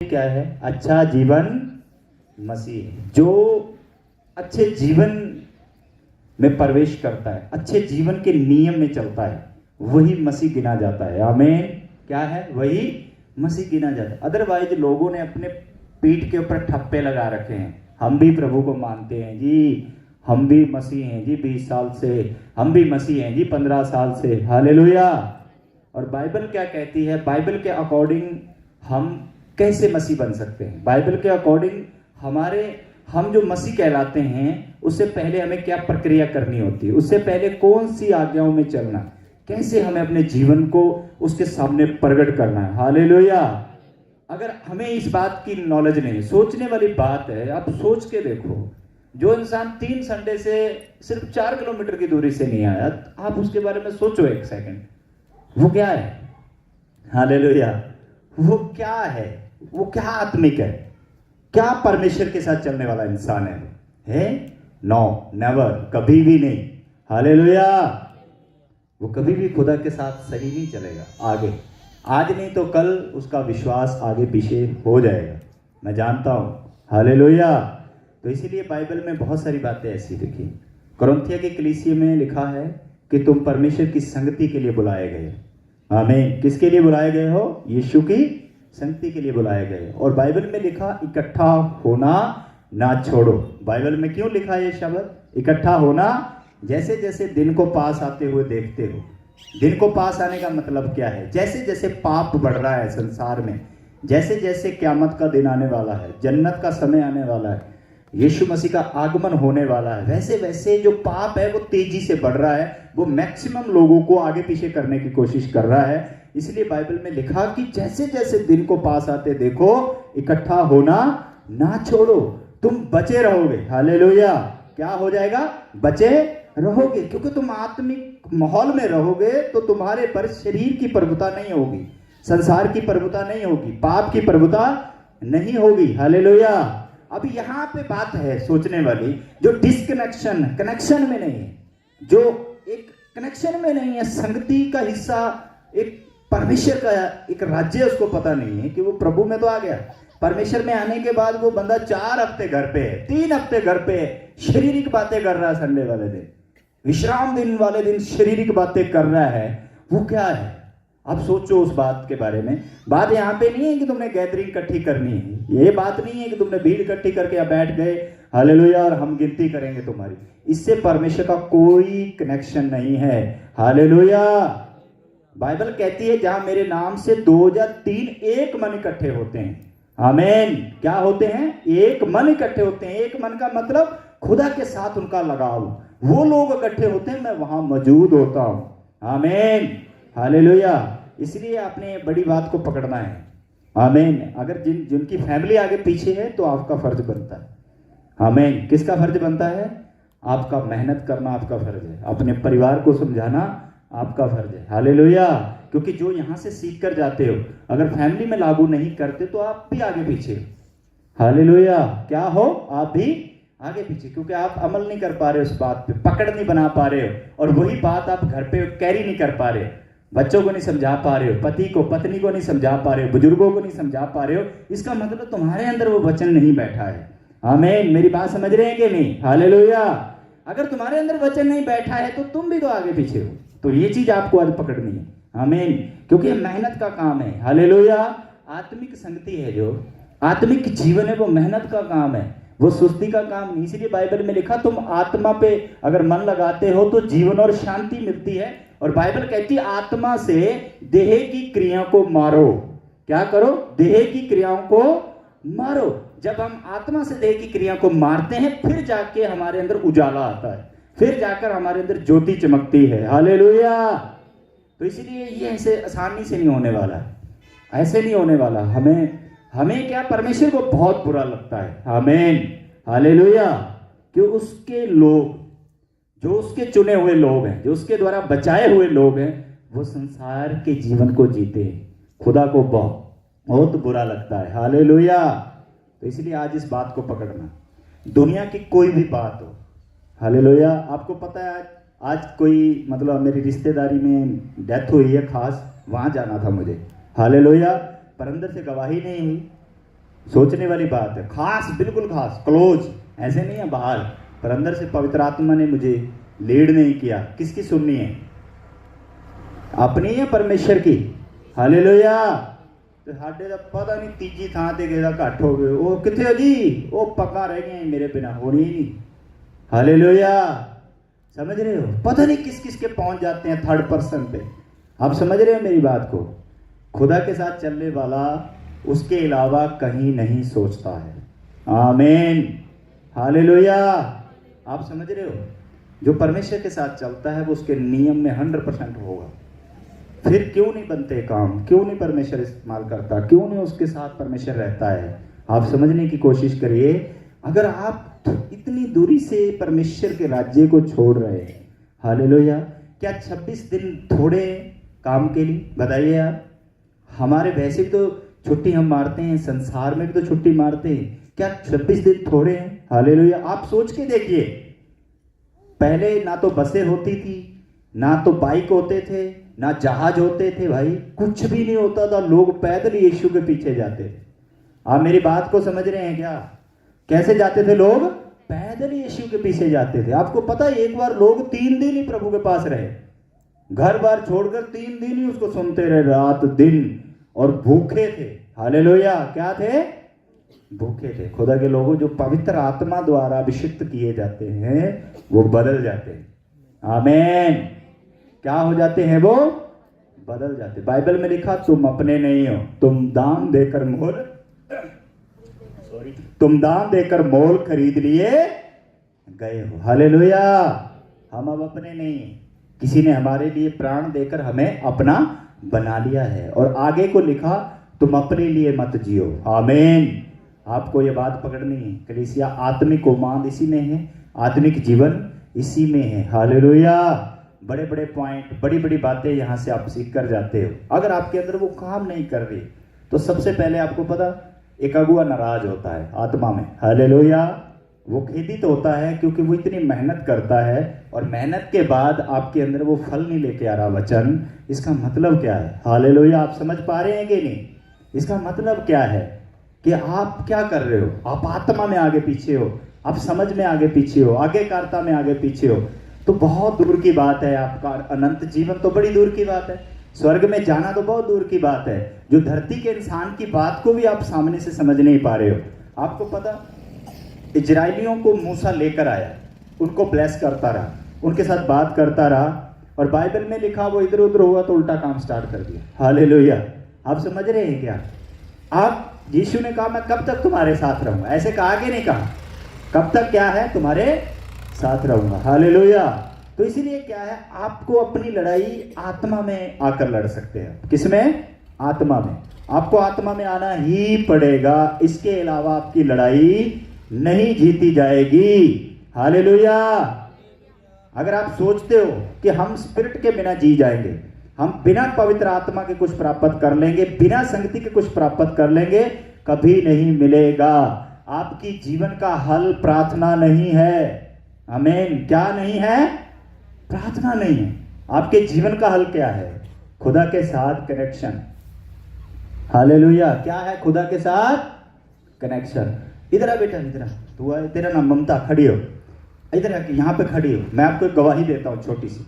क्या है? अच्छा जीवन मसीह। जो अच्छे जीवन में प्रवेश करता है, अच्छे जीवन के नियम में चलता है, वही मसीह गिना जाता है। आमीन। क्या है? वही मसीह गिना जाता है। अदरवाइज लोगों ने अपने पीठ के ऊपर ठप्पे लगा रखे हैं, हम भी प्रभु को मानते हैं जी, हम भी मसीह हैं जी 20 साल से, हम भी मसीह हैं जी 15 साल से। हालेलुया। और बाइबल क्या कहती है? बाइबल के अकॉर्डिंग हम कैसे मसीह बन सकते हैं? बाइबल के अकॉर्डिंग हम जो मसीह कहलाते हैं, उससे पहले हमें क्या प्रक्रिया करनी होती है, उससे पहले कौन सी आज्ञाओं में चलना, कैसे हमें अपने जीवन को उसके सामने प्रकट करना है। हालेलुया। अगर हमें इस बात की नॉलेज नहीं, सोचने वाली बात है। आप सोच के देखो, जो इंसान 3 संडे से सिर्फ 4 किलोमीटर की दूरी से नहीं आया, आप उसके बारे में सोचो एक सेकंड, वो क्या है? हालेलुया। वो क्या है? वो क्या आत्मिक है? क्या परमेश्वर के साथ चलने वाला इंसान है? नो, नेवर, कभी भी नहीं। हालेलुया। वो कभी भी खुदा के साथ सही नहीं चलेगा। आगे आज नहीं तो कल उसका विश्वास आगे पीछे हो जाएगा, मैं जानता हूं। हालेलुया। तो इसीलिए बाइबल में बहुत सारी बातें ऐसी लिखी। कुरिन्थियों की कलीसिया में लिखा है कि तुम परमेश्वर की संगति के लिए बुलाए गए। आमीन। किसके लिए बुलाए गए हो? यीशु की संगति के लिए बुलाए गए। और बाइबल में लिखा इकट्ठा होना ना छोड़ो। बाइबल में क्यों लिखा ये शब्द इकट्ठा होना? जैसे जैसे दिन को पास आते हुए देखते हो। दिन को पास आने का मतलब क्या है? जैसे जैसे पाप बढ़ रहा है संसार में, जैसे जैसे क़यामत का दिन आने वाला है, जन्नत का समय आने वाला है, यीशु मसीह का आगमन होने वाला है, वैसे वैसे जो पाप है वो तेजी से बढ़ रहा है, वो मैक्सिमम लोगों को आगे पीछे करने की कोशिश कर रहा है। इसलिए बाइबल में लिखा कि जैसे जैसे दिन को पास आते देखो, इकट्ठा होना ना छोड़ो, तुम बचे रहोगे। हालेलुया। क्या हो जाएगा? बचे रहोगे। क्योंकि तुम आत्मिक माहौल में रहोगे तो तुम्हारे पर शरीर की प्रभुता नहीं होगी, संसार की प्रभुता नहीं होगी, पाप की प्रभुता नहीं होगी। हालेलुया। अब यहाँ पे बात है सोचने वाली, जो कनेक्शन में नहीं है, जो एक कनेक्शन में नहीं है, संगति का हिस्सा, एक परमेश्वर का एक राज्य, उसको पता नहीं है कि वो प्रभु में तो आ गया। परमेश्वर में आने के बाद वो बंदा 4 हफ्ते घर पे है, 3 हफ्ते घर पे है, शारीरिक बातें कर रहा है। संडे वाले दिन, विश्राम दिन वाले दिन शारीरिक बातें कर रहा है। वो क्या है? अब सोचो उस बात के बारे में। बात यहाँ पे नहीं है कि तुमने गैदरिंग इकट्ठी करनी है, ये बात नहीं है कि तुमने भीड़ इकट्ठी करके यहाँ बैठ गए, हालेलुया, और हम गिनती करेंगे तुम्हारी। इससे परमेश्वर का कोई कनेक्शन नहीं है। हालेलुया। बाइबल कहती है जहां मेरे नाम से 2 या 3 एक मन इकट्ठे होते हैं। आमीन। क्या होते हैं? एक मन इकट्ठे होते हैं। एक मन का मतलब खुदा के साथ उनका लगाव, वो लोग इकट्ठे होते हैं, मैं वहां मौजूद होता हूं। आमीन। हालेलुया। इसलिए आपने बड़ी बात को पकड़ना है। आमीन। अगर जिनकी फैमिली आगे पीछे है तो आपका फर्ज बनता है। आमीन। किसका फर्ज बनता है? आपका मेहनत करना आपका फर्ज है, अपने परिवार को समझाना आपका फर्ज है। हालेलुया। क्योंकि जो यहां से सीख कर जाते हो, अगर फैमिली में लागू नहीं करते तो आप भी आगे पीछे हो। हालेलुया। क्या हो? आप भी आगे पीछे, क्योंकि आप अमल नहीं कर पा रहे हो, उस बात पे पकड़ नहीं बना पा रहे हो, और वही बात आप घर पे कैरी नहीं कर पा रहे हो, बच्चों को नहीं समझा पा रहे हो, पति को पत्नी को नहीं समझा पा रहे हो, बुजुर्गों को नहीं समझा पा रहे हो। इसका मतलब तुम्हारे अंदर वो वचन नहीं बैठा है। आमीन। मेरी बात समझ रहे हैं कि नहीं? हालेलुया। अगर तुम्हारे अंदर वचन नहीं बैठा है तो तुम भी तो आगे पीछे हो। तो ये चीज आपको आज पकड़नी है। आमीन। क्योंकि मेहनत का काम है। हालेलुया। आत्मिक संगति है, जो आत्मिक जीवन है, वो मेहनत का काम है, वो सुस्ती का काम नहीं। इसलिए बाइबल में लिखा तुम आत्मा पे अगर मन लगाते हो तो जीवन और शांति मिलती है। और बाइबल कहती है आत्मा से देह की क्रिया को मारो। क्या करो? देह की क्रियाओं को मारो। जब हम आत्मा से देह की क्रिया को मारते हैं, फिर जाके हमारे अंदर उजाला आता है, फिर जाकर हमारे अंदर ज्योति चमकती है। हालेलुया। तो इसलिए ये ऐसे आसानी से नहीं होने वाला है, ऐसे नहीं होने वाला। हमें क्या, परमेश्वर को बहुत बुरा लगता है। आमीन। हालेलुया। कि उसके लोग, जो उसके चुने हुए लोग हैं, जो उसके द्वारा बचाए हुए लोग हैं, वो संसार के जीवन को जीते हैं। खुदा को बहुत बुरा लगता है। हालेलुया। तो इसलिए आज इस बात को पकड़ना, दुनिया की कोई भी बात हो। हालेलुया। आपको पता है आज कोई, मतलब मेरी रिश्तेदारी में डेथ हुई है खास, वहां जाना था मुझे। हालेलुया। पर अंदर से गवाही नहीं हुई। सोचने वाली बात है, खास, बिल्कुल खास, क्लोज, ऐसे नहीं है बाहर, पर अंदर से पवित्र आत्मा ने मुझे लीड नहीं किया। किसकी सुननी है? अपनी या परमेश्वर की? हालेलुया। तो साडे दा पता नहीं तीजी थां ते किहदा घट हो गए, वो किथे जी, वो पक्का रह गए मेरे बिना, होनी ही नहीं। हालेलुया। समझ रहे हो? पता नहीं किस किस के पहुंच जाते हैं थर्ड पर्सन पे। आप समझ रहे हो मेरी बात को? खुदा के साथ चलने वाला उसके अलावा कहीं नहीं सोचता है। आमीन, हालेलुया। आप समझ रहे हो? जो परमेश्वर के साथ चलता है वो उसके नियम में 100% होगा। फिर क्यों नहीं बनते काम? क्यों नहीं परमेश्वर इस्तेमाल करता? क्यों नहीं उसके साथ परमेश्वर रहता है? आप समझने की कोशिश करिए। अगर आप इतनी दूरी से परमेश्वर के राज्य को छोड़ रहे हैं, हालेलुया, क्या 26 दिन थोड़े काम के लिए? बताइए आप। हमारे वैसे भी तो छुट्टी हम मारते हैं, संसार में भी तो छुट्टी मारते हैं, क्या 26 दिन थोड़े हैं? हालेलुया। आप सोच के देखिए, पहले ना तो बसें होती थी, ना तो बाइक होते थे, ना जहाज होते थे, भाई कुछ भी नहीं होता था, लोग पैदल यीशु के पीछे जाते थे। आप मेरी बात को समझ रहे हैं क्या? कैसे जाते थे लोग? पैदल यीशु के पीछे जाते थे। आपको पता है एक बार लोग 3 दिन ही प्रभु के पास रहे, घर बार छोड़कर 3 दिन ही उसको सुनते रहे, रात दिन, और भूखे थे। हालेलुया। क्या थे? भूखे थे। खुदा के लोगों, जो पवित्र आत्मा द्वारा अभिषिक्त किए जाते हैं वो बदल जाते हैं। आमीन। क्या हो जाते हैं? वो बदल जाते। बाइबल में लिखा, तुम अपने नहीं हो, तुम दाम देकर मोल खरीद लिए गए हो। हालेलुया। हम अब अपने नहीं हैं, किसी ने हमारे लिए प्राण देकर हमें अपना बना लिया है। और आगे को लिखा, तुम अपने लिए मत जियो। आमीन। आपको ये बात पकड़नी है। कलीसिया, आत्मिक उम्माद इसी में है, आत्मिक जीवन इसी में है। हालेलुया। बड़े बड़े पॉइंट, बड़ी बड़ी बातें यहाँ से आप सीख कर जाते हो। अगर आपके अंदर वो काम नहीं कर रही तो सबसे पहले आपको पता, एक अगुआ नाराज होता है आत्मा में। हालेलुया। वो खेदित होता है क्योंकि वो इतनी मेहनत करता है और मेहनत के बाद आपके अंदर वो फल नहीं लेके आ रहा वचन। इसका मतलब क्या है? हालेलुया। आप समझ पा रहे हैं कि नहीं? इसका मतलब क्या है कि आप क्या कर रहे हो? आप आत्मा में आगे पीछे हो, आप समझ में आगे पीछे हो, आज्ञाकारिता में आगे पीछे हो, तो बहुत दूर की बात है। आपका अनंत जीवन तो बड़ी दूर की बात है, स्वर्ग में जाना तो बहुत दूर की बात है। जो धरती के इंसान की बात को भी आप सामने से समझ नहीं पा रहे हो। आपको पता, इजराइलियों को मूसा लेकर आया, उनको ब्लेस करता रहा, उनके साथ बात करता रहा, और बाइबल में लिखा वो इधर उधर हुआ तो उल्टा काम स्टार्ट कर दिया। हालेलुया। आप समझ रहे हैं क्या? आप, यीशु ने कहा, मैं कब तक तुम्हारे साथ रहूंगा? ऐसे कहा कि नहीं कहा? कब तक क्या है? तुम्हारे साथ रहूंगा। हालेलुया। तो इसीलिए क्या है, आपको अपनी लड़ाई आत्मा में आकर लड़ सकते हैं। किसमें? आत्मा में। आपको आत्मा में आना ही पड़ेगा, इसके अलावा आपकी लड़ाई नहीं जीती जाएगी। हालेलुया। अगर आप सोचते हो कि हम स्पिरिट के बिना जी जाएंगे, हम बिना पवित्र आत्मा के कुछ प्राप्त कर लेंगे, बिना संगति के कुछ प्राप्त कर लेंगे, कभी नहीं मिलेगा। आपकी जीवन का हल प्रार्थना नहीं है। आमीन। क्या नहीं है? प्रार्थना नहीं है। आपके जीवन का हल क्या है? खुदा के साथ कनेक्शन। हालेलुया। क्या है? खुदा के साथ कनेक्शन। इधर आ बेटा, इधर आ, तू आ, तेरा नाम ममता, खड़ी हो, इधर आके यहाँ पे खड़ी हो। मैं आपको एक गवाही देता हूँ छोटी सी,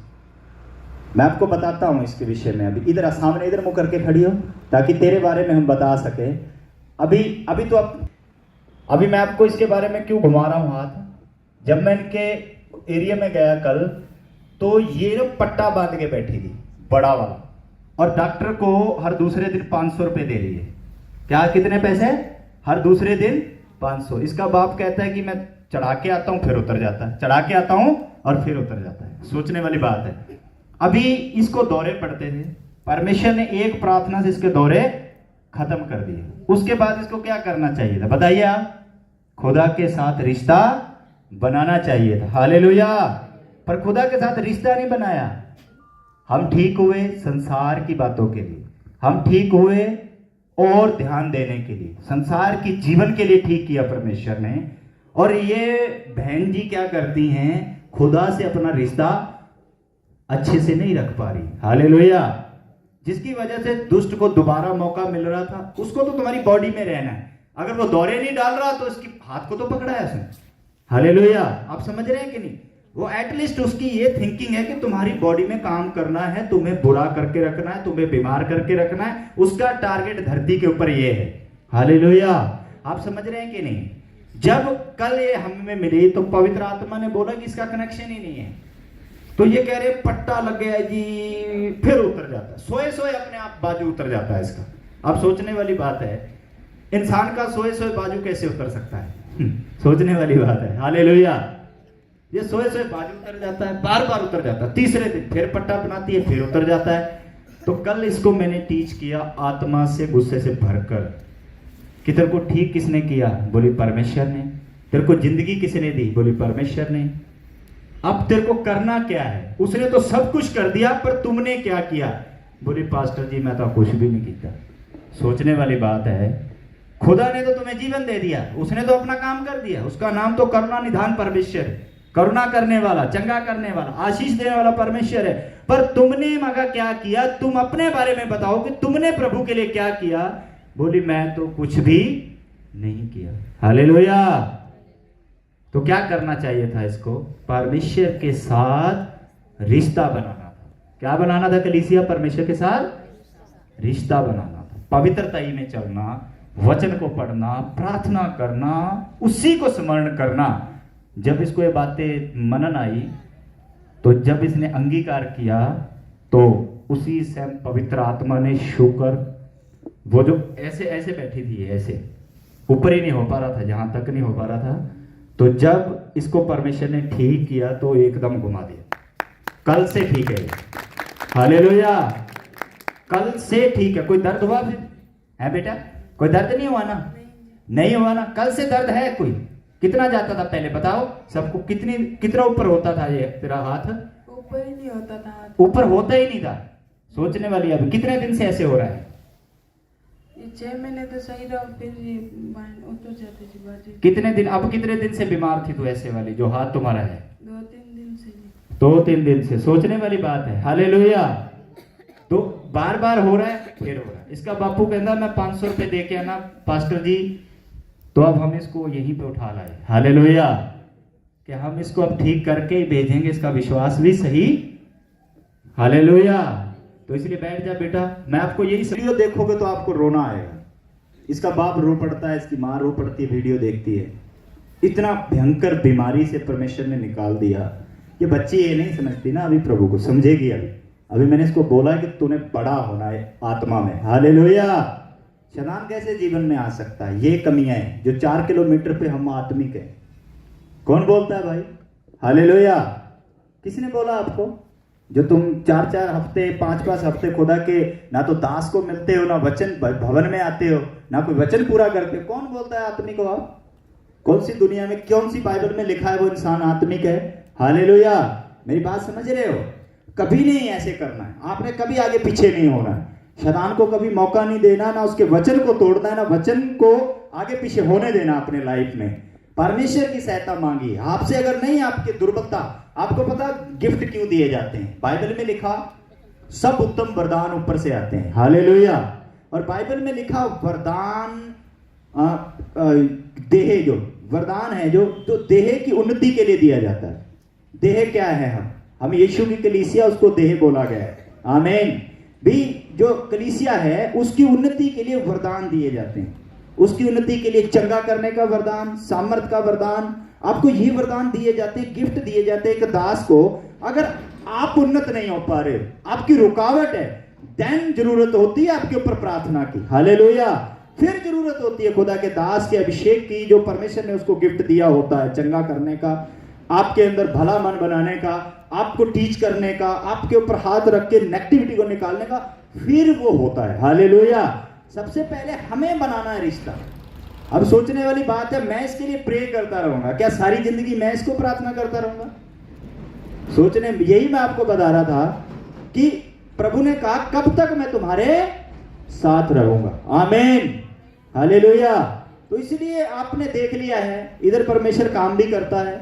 मैं आपको बताता हूँ इसके विषय में। अभी इधर आ, सामने इधर मुंह करके खड़ी हो, ताकि तेरे बारे में हम बता सके। अभी मैं आपको इसके बारे में क्यों घुमा रहा हूँ हाथ। जब मैं इनके एरिया में गया कल, तो ये लोग पट्टा बांध के बैठी थी, बड़ा वाला, और डॉक्टर को हर दूसरे दिन 500 रुपए दे रही है। क्या? कितने पैसे? हर दूसरे दिन 500। इसका बाप कहता है कि मैं चढ़ा के आता हूं फिर उतर जाता है, चढ़ा के आता हूं और फिर उतर जाता है। सोचने वाली बात है। अभी इसको दौरे पड़ते थे, परमेश्वर ने एक प्रार्थना से इसके दौरे खत्म कर दिए। उसके बाद इसको क्या करना चाहिए था? बताइए आप। खुदा के साथ रिश्ता बनाना चाहिए था। हालेलुया। पर खुदा के साथ रिश्ता नहीं बनाया। हम ठीक हुए संसार की बातों के लिए, हम ठीक हुए और ध्यान देने के लिए, संसार की जीवन के लिए ठीक किया परमेश्वर ने। और ये बहन जी क्या करती हैं? खुदा से अपना रिश्ता अच्छे से नहीं रख पा रही। हालेलुया। जिसकी वजह से दुष्ट को दोबारा मौका मिल रहा था। उसको तो तुम्हारी बॉडी में रहना है, अगर वो दौरे नहीं डाल रहा तो इसकी हाथ को तो पकड़ा है उसने। हालेलुया, आप समझ रहे हैं कि नहीं? वो एटलीस्ट उसकी ये थिंकिंग है कि तुम्हारी बॉडी में काम करना है, तुम्हें बुरा करके रखना है, तुम्हें बीमार करके रखना है, उसका टारगेट धरती के ऊपर ये है। हालेलुया, आप समझ रहे हैं कि नहीं? जब कल ये हमें मिली तो पवित्र आत्मा ने बोला कि इसका कनेक्शन ही नहीं है, तो ये कह रहे पट्टा लग गया जी, फिर उतर जाता है, सोए सोए अपने आप बाजू उतर जाता है इसका। अब सोचने वाली बात है, इंसान का सोए सोए बाजू कैसे उतर सकता है? सोचने वाली बात है। हालेलुया, ये सोए सोए बाजू उतर जाता है, बार बार उतर जाता है, तीसरे दिन फिर पट्टा बनाती है, फिर उतर जाता है। तो कल इसको मैंने टीच किया आत्मा से गुस्से से भरकर कि तेरे को ठीक किसने किया? बोली परमेश्वर ने। तेरे को जिंदगी किसने दी? बोली परमेश्वर ने। अब तेरे को करना क्या है? उसने तो सब कुछ कर दिया, पर तुमने क्या किया? बोली पास्टर जी मैं तो कुछ भी नहीं किया। सोचने वाली बात है, खुदा ने तो तुम्हें जीवन दे दिया, उसने तो अपना काम कर दिया, उसका नाम तो करुणा निधान परमेश्वर है, करुणा करने वाला, चंगा करने वाला, आशीष देने वाला परमेश्वर है। पर तुमने मगर क्या किया? तुम अपने बारे में बताओ कि तुमने प्रभु के लिए क्या किया? बोली मैं तो कुछ भी नहीं किया। हालेलुया। तो क्या करना चाहिए था इसको? परमेश्वर के साथ रिश्ता बनाना था। क्या बनाना था कलीसिया? परमेश्वर के साथ रिश्ता बनाना था, पवित्रताई में चलना, वचन को पढ़ना, प्रार्थना करना, उसी को स्मरण करना। जब इसको ये बातें मनन आई, तो जब इसने अंगीकार किया, तो उसी से पवित्र आत्मा ने शुक्र, वो जो ऐसे ऐसे बैठी थी, ऐसे ऊपर ही नहीं हो पा रहा था, जहां तक नहीं हो पा रहा था, तो जब इसको परमेश्वर ने ठीक किया तो एकदम घुमा दिया। कल से ठीक है। हालेलुया, कल से ठीक है। कोई दर्द हुआ फिर? है बेटा, कोई दर्द नहीं हुआ ना? नहीं हुआ ना? कल से दर्द है? कोई कितना जाता था पहले बताओ सबको? कितना ऊपर होता था ये तेरा हाथ? ऊपर ही नहीं होता था हाथ। ऊपर होता ही नहीं था। सोचने वाली। अभी कितने दिन से ऐसे हो रहा है? ये 6 महीने तो सही रहा, फिर ये उतर जाते जी बाजू। कितने दिन? अब कितने दिन से बीमार थी तू ऐसे वाली, जो हाथ तुम्हारा है? 2-3 दिन से जी। 2-3 दिन से। सोचने वाली बात है। हालेलुया। तो बार बार हो रहा है, फिर हो रहा है। इसका बापू कहता मैं 500 रुपए दे के आना पास्टर जी, तो अब हम इसको यहीं पे उठा लाए। हालेलुया, कि हम इसको अब ठीक करके ही भेजेंगे, इसका विश्वास भी सही। हालेलुया। तो इसलिए बैठ जा बेटा, मैं आपको यही वीडियो देखोगे तो आपको रोना आएगा। इसका बाप रो पड़ता है, इसकी माँ रो पड़ती है, वीडियो देखती है। इतना भयंकर बीमारी से परमेश्वर ने निकाल दिया। ये बच्ची ये नहीं समझती ना, अभी प्रभु को समझेगी। अभी मैंने इसको बोला कि तूने बड़ा होना है आत्मा में। हालेलुया। शैतान कैसे जीवन में आ सकता है? ये कमियां हैं जो 4 किलोमीटर पे हम आत्मिक है। कौन बोलता है भाई? हालेलुया। किसने बोला आपको? जो तुम 4-4 हफ्ते 5-5 हफ्ते खुदा के ना तो दास को मिलते हो, ना वचन भवन में आते हो, ना कोई वचन पूरा करते हो। कौन बोलता है आत्मिक हो आप? कौन सी दुनिया में, कौन सी बाइबल में लिखा है वो इंसान आत्मिक है? हालेलुया। मेरी बात समझ रहे हो? कभी नहीं ऐसे करना है आपने, कभी आगे पीछे नहीं होना है। शैतान को कभी मौका नहीं देना, ना उसके वचन को तोड़ना है, ना वचन को आगे पीछे होने देना अपने लाइफ में। परमेश्वर की सहायता मांगी आपसे। अगर नहीं, आपकी दुर्बलता, आपको पता गिफ्ट क्यों दिए जाते हैं? बाइबल में लिखा सब उत्तम वरदान ऊपर से आते हैं। हालेलुया। और बाइबल में लिखा वरदान देह, जो वरदान है, जो देह की उन्नति के लिए दिया जाता है। देह क्या है? हम यीशु की कलीसिया, उसको देह बोला गया है। आमीन। भी जो कलीसिया है उसकी उन्नति के लिए वरदान दिए जाते हैं। उसकी उन्नति के लिए चंगा करने का वरदान, सामर्थ का वरदान, आपको ये वरदान दिए जाते हैं, गिफ्ट दिए जाते हैं। एक दास को अगर आप उन्नत नहीं हो पा रहे, आपकी रुकावट है, देन जरूरत होती है आपके ऊपर प्रार्थना की। हालेलुया। फिर जरूरत होती है खुदा के दास के अभिषेक की, जो परमेश्वर ने उसको गिफ्ट दिया होता है, चंगा करने का, आपके अंदर भला मन बनाने का, आपको टीच करने का, आपके ऊपर हाथ रख के नेगेटिविटी को निकालने का। फिर वो होता है। हालेलुया। सबसे पहले हमें बनाना है रिश्ता। अब सोचने वाली बात है, मैं इसके लिए प्रे करता रहूंगा क्या सारी जिंदगी? मैं इसको प्रार्थना करता रहूंगा? सोचने, यही मैं आपको बता रहा था कि प्रभु ने कहा कब तक मैं तुम्हारे साथ रहूंगा। आमीन। हालेलुया। तो इसलिए आपने देख लिया है, इधर परमेश्वर काम भी करता है,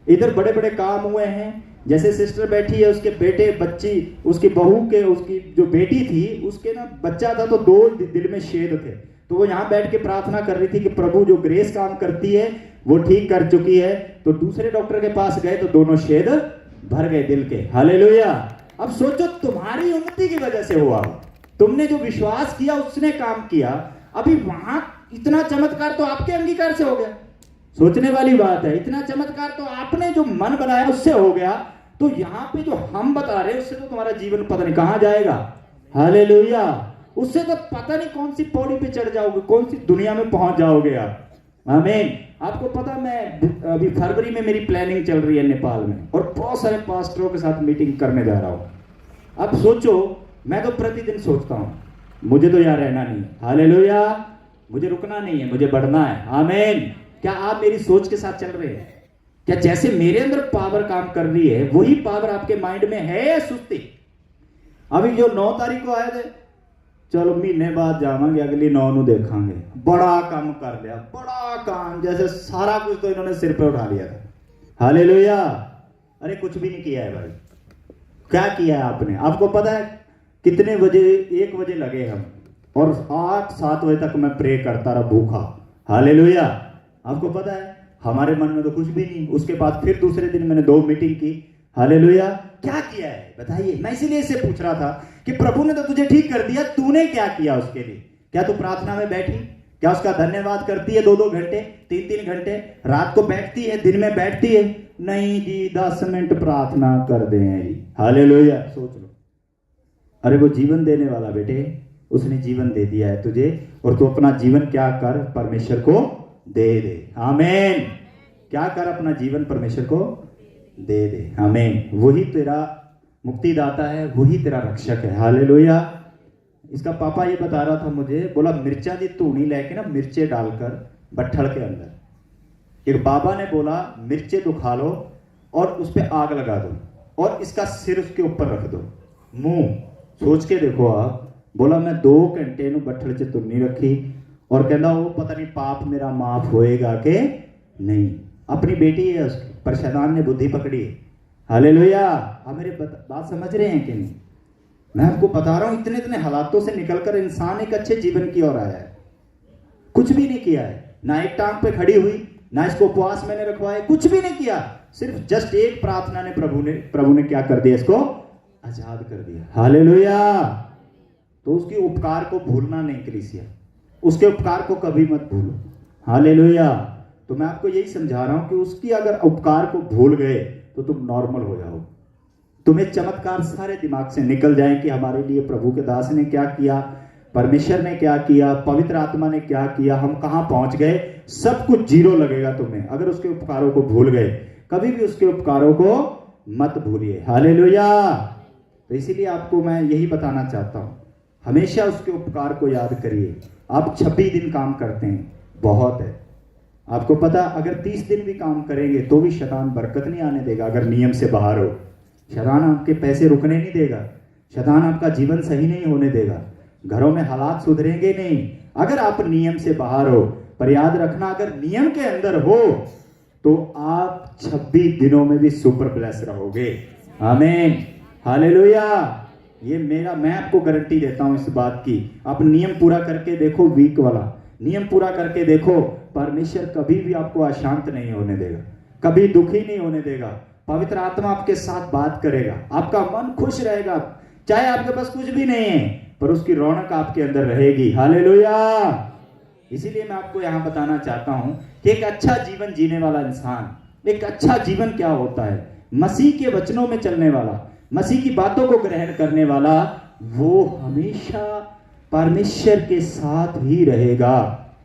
इधर बड़े बड़े काम हुए हैं। जैसे सिस्टर बैठी है, उसके बेटे, बच्ची, उसकी बहू के, उसकी जो बेटी थी, उसके ना बच्चा था तो 2 दिल में छेद थे। तो वो यहाँ बैठ के प्रार्थना कर रही थी कि प्रभु जो ग्रेस काम करती है वो ठीक कर चुकी है। तो दूसरे डॉक्टर के पास गए तो दोनों छेद भर गए दिल के। हालेलुया। अब सोचो तुम्हारी उन्नति की वजह से हुआ, तुमने जो विश्वास किया उसने काम किया। अभी वहां इतना चमत्कार तो आपके अंगीकार से हो गया। सोचने वाली बात है, इतना चमत्कार तो आपने जो मन बनाया उससे हो गया। तो यहाँ पे जो हम बता रहे हैं उससे तो तुम्हारा जीवन पता नहीं कहां जाएगा। हालेलुया। उससे तो पता नहीं कौन सी पौड़ी पे चढ़ जाओगे, कौन सी दुनिया में पहुंच जाओगे आप। आमीन। आपको पता, मैं अभी फरवरी में मेरी प्लानिंग चल रही है नेपाल में, और बहुत सारे पास्टरों के साथ मीटिंग करने जा रहा हूं। अब सोचो, मैं तो प्रतिदिन सोचता हूं मुझे तो यहाँ रहना नहीं। हालेलुया। मुझे रुकना नहीं है, मुझे बढ़ना है। आमीन। क्या आप मेरी सोच के साथ चल रहे हैं? क्या जैसे मेरे अंदर पावर काम कर रही है वही पावर आपके माइंड में है या सुस्ती? अभी जो 9 तारीख को आए थे, चलो महीने बाद जावांगे, अगली 9 ਨੂੰ देखांगे, बड़ा काम कर लिया, बड़ा काम, जैसे सारा कुछ तो इन्होंने सिर पे उठा लिया था। हालेलुया। अरे कुछ भी नहीं किया है भाई। क्या किया है आपने? आपको पता है कितने बजे? 1 बजे लगे हम, और 8-7 बजे तक मैं प्रे करता रहा भूखा। हालेलुया। आपको पता है हमारे मन में तो कुछ भी नहीं। उसके बाद फिर दूसरे दिन मैंने 2 मीटिंग की। हालेलुया। क्या किया है बताइए? मैं इसीलिए इससे पूछ रहा था कि प्रभु ने तो तुझे ठीक कर दिया, तूने क्या किया उसके लिए? क्या तू प्रार्थना में बैठी? क्या उसका धन्यवाद करती है 2-2 घंटे, 3-3 घंटे? रात को बैठती है, दिन में बैठती है? नहीं जी, 10 मिनट प्रार्थना कर दे जी। हालेलुया। सोच लो, अरे वो जीवन देने वाला बेटे, उसने जीवन दे दिया है तुझे, और तू अपना जीवन क्या कर? परमेश्वर को दे दे। आमीन। क्या कर? अपना जीवन परमेश्वर को दे दे। आमीन। वही तेरा मुक्तिदाता है, वही तेरा रक्षक है। हालेलुया। इसका पापा ये बता रहा था मुझे, बोला मिर्चा दी धूनी लेके ना, मिर्चे डालकर बट्ठल के अंदर, एक बाबा ने बोला मिर्चे दुखा लो और उस पर आग लगा दो, और इसका सिर उसके ऊपर रख दो, मुंह सोच के देखो आप। बोला मैं 2 घंटे नु बट्ठल च धुनी रखी, और कहता वो पता नहीं पाप मेरा माफ होएगा के नहीं। अपनी बेटी है उसकी, पर शैतान ने बुद्धि पकड़ी है। हालेलुया। आप मेरे बात समझ रहे हैं कि नहीं? मैं आपको बता रहा हूं, इतने इतने हालातों से निकलकर इंसान एक अच्छे जीवन की ओर आया है। कुछ भी नहीं किया है, ना एक टांग पे खड़ी हुई, ना इसको उपवास मैंने रखवाए, कुछ भी नहीं किया। सिर्फ जस्ट एक प्रार्थना ने प्रभु ने क्या कर दिया? इसको आजाद कर दिया। हालेलुया। तो उसके उपकार को भूलना नहीं कलीसिया, उसके उपकार को कभी मत भूलो। हालेलुया। तो मैं आपको यही समझा रहा हूं कि उसकी अगर उपकार को भूल गए तो तुम नॉर्मल हो जाओ। तुम्हें चमत्कार सारे दिमाग से निकल जाए कि हमारे लिए प्रभु के दास ने क्या किया, परमेश्वर ने क्या किया, पवित्र आत्मा ने क्या किया, हम कहां पहुंच गए। सब कुछ जीरो लगेगा तुम्हें अगर उसके उपकारों को भूल गए। कभी भी उसके उपकारों को मत भूलिए। हालेलुया। तो इसीलिए आपको मैं यही बताना चाहता हूं, हमेशा उसके उपकार को याद करिए। आप 26 दिन काम करते हैं, बहुत है। आपको पता, अगर 30 दिन भी काम करेंगे तो भी शैतान बरकत नहीं आने देगा। अगर नियम से बाहर हो, शैतान आपके पैसे रुकने नहीं देगा, शैतान आपका जीवन सही नहीं होने देगा, घरों में हालात सुधरेंगे नहीं अगर आप नियम से बाहर हो। पर याद रखना, अगर नियम के अंदर हो तो आप 26 दिनों में भी सुपर ब्लेस रहोगे। आमीन। हालेलुया। ये मैं आपको गारंटी देता हूं इस बात की। आप नियम पूरा करके देखो, वीक वाला नियम पूरा करके देखो, परमेश्वर कभी भी आपको अशांत नहीं होने देगा, कभी दुखी नहीं होने देगा। पवित्र आत्मा आपके साथ बात करेगा, आपका मन खुश रहेगा, चाहे आपके पास कुछ भी नहीं है पर उसकी रौनक आपके अंदर रहेगी। हालेलुया। इसीलिए मैं आपको यहां बताना चाहता हूं कि एक अच्छा जीवन जीने वाला इंसान, एक अच्छा जीवन क्या होता है? मसीह के वचनों में चलने वाला, मसीह की बातों को ग्रहण करने वाला, वो हमेशा परमेश्वर के साथ ही रहेगा।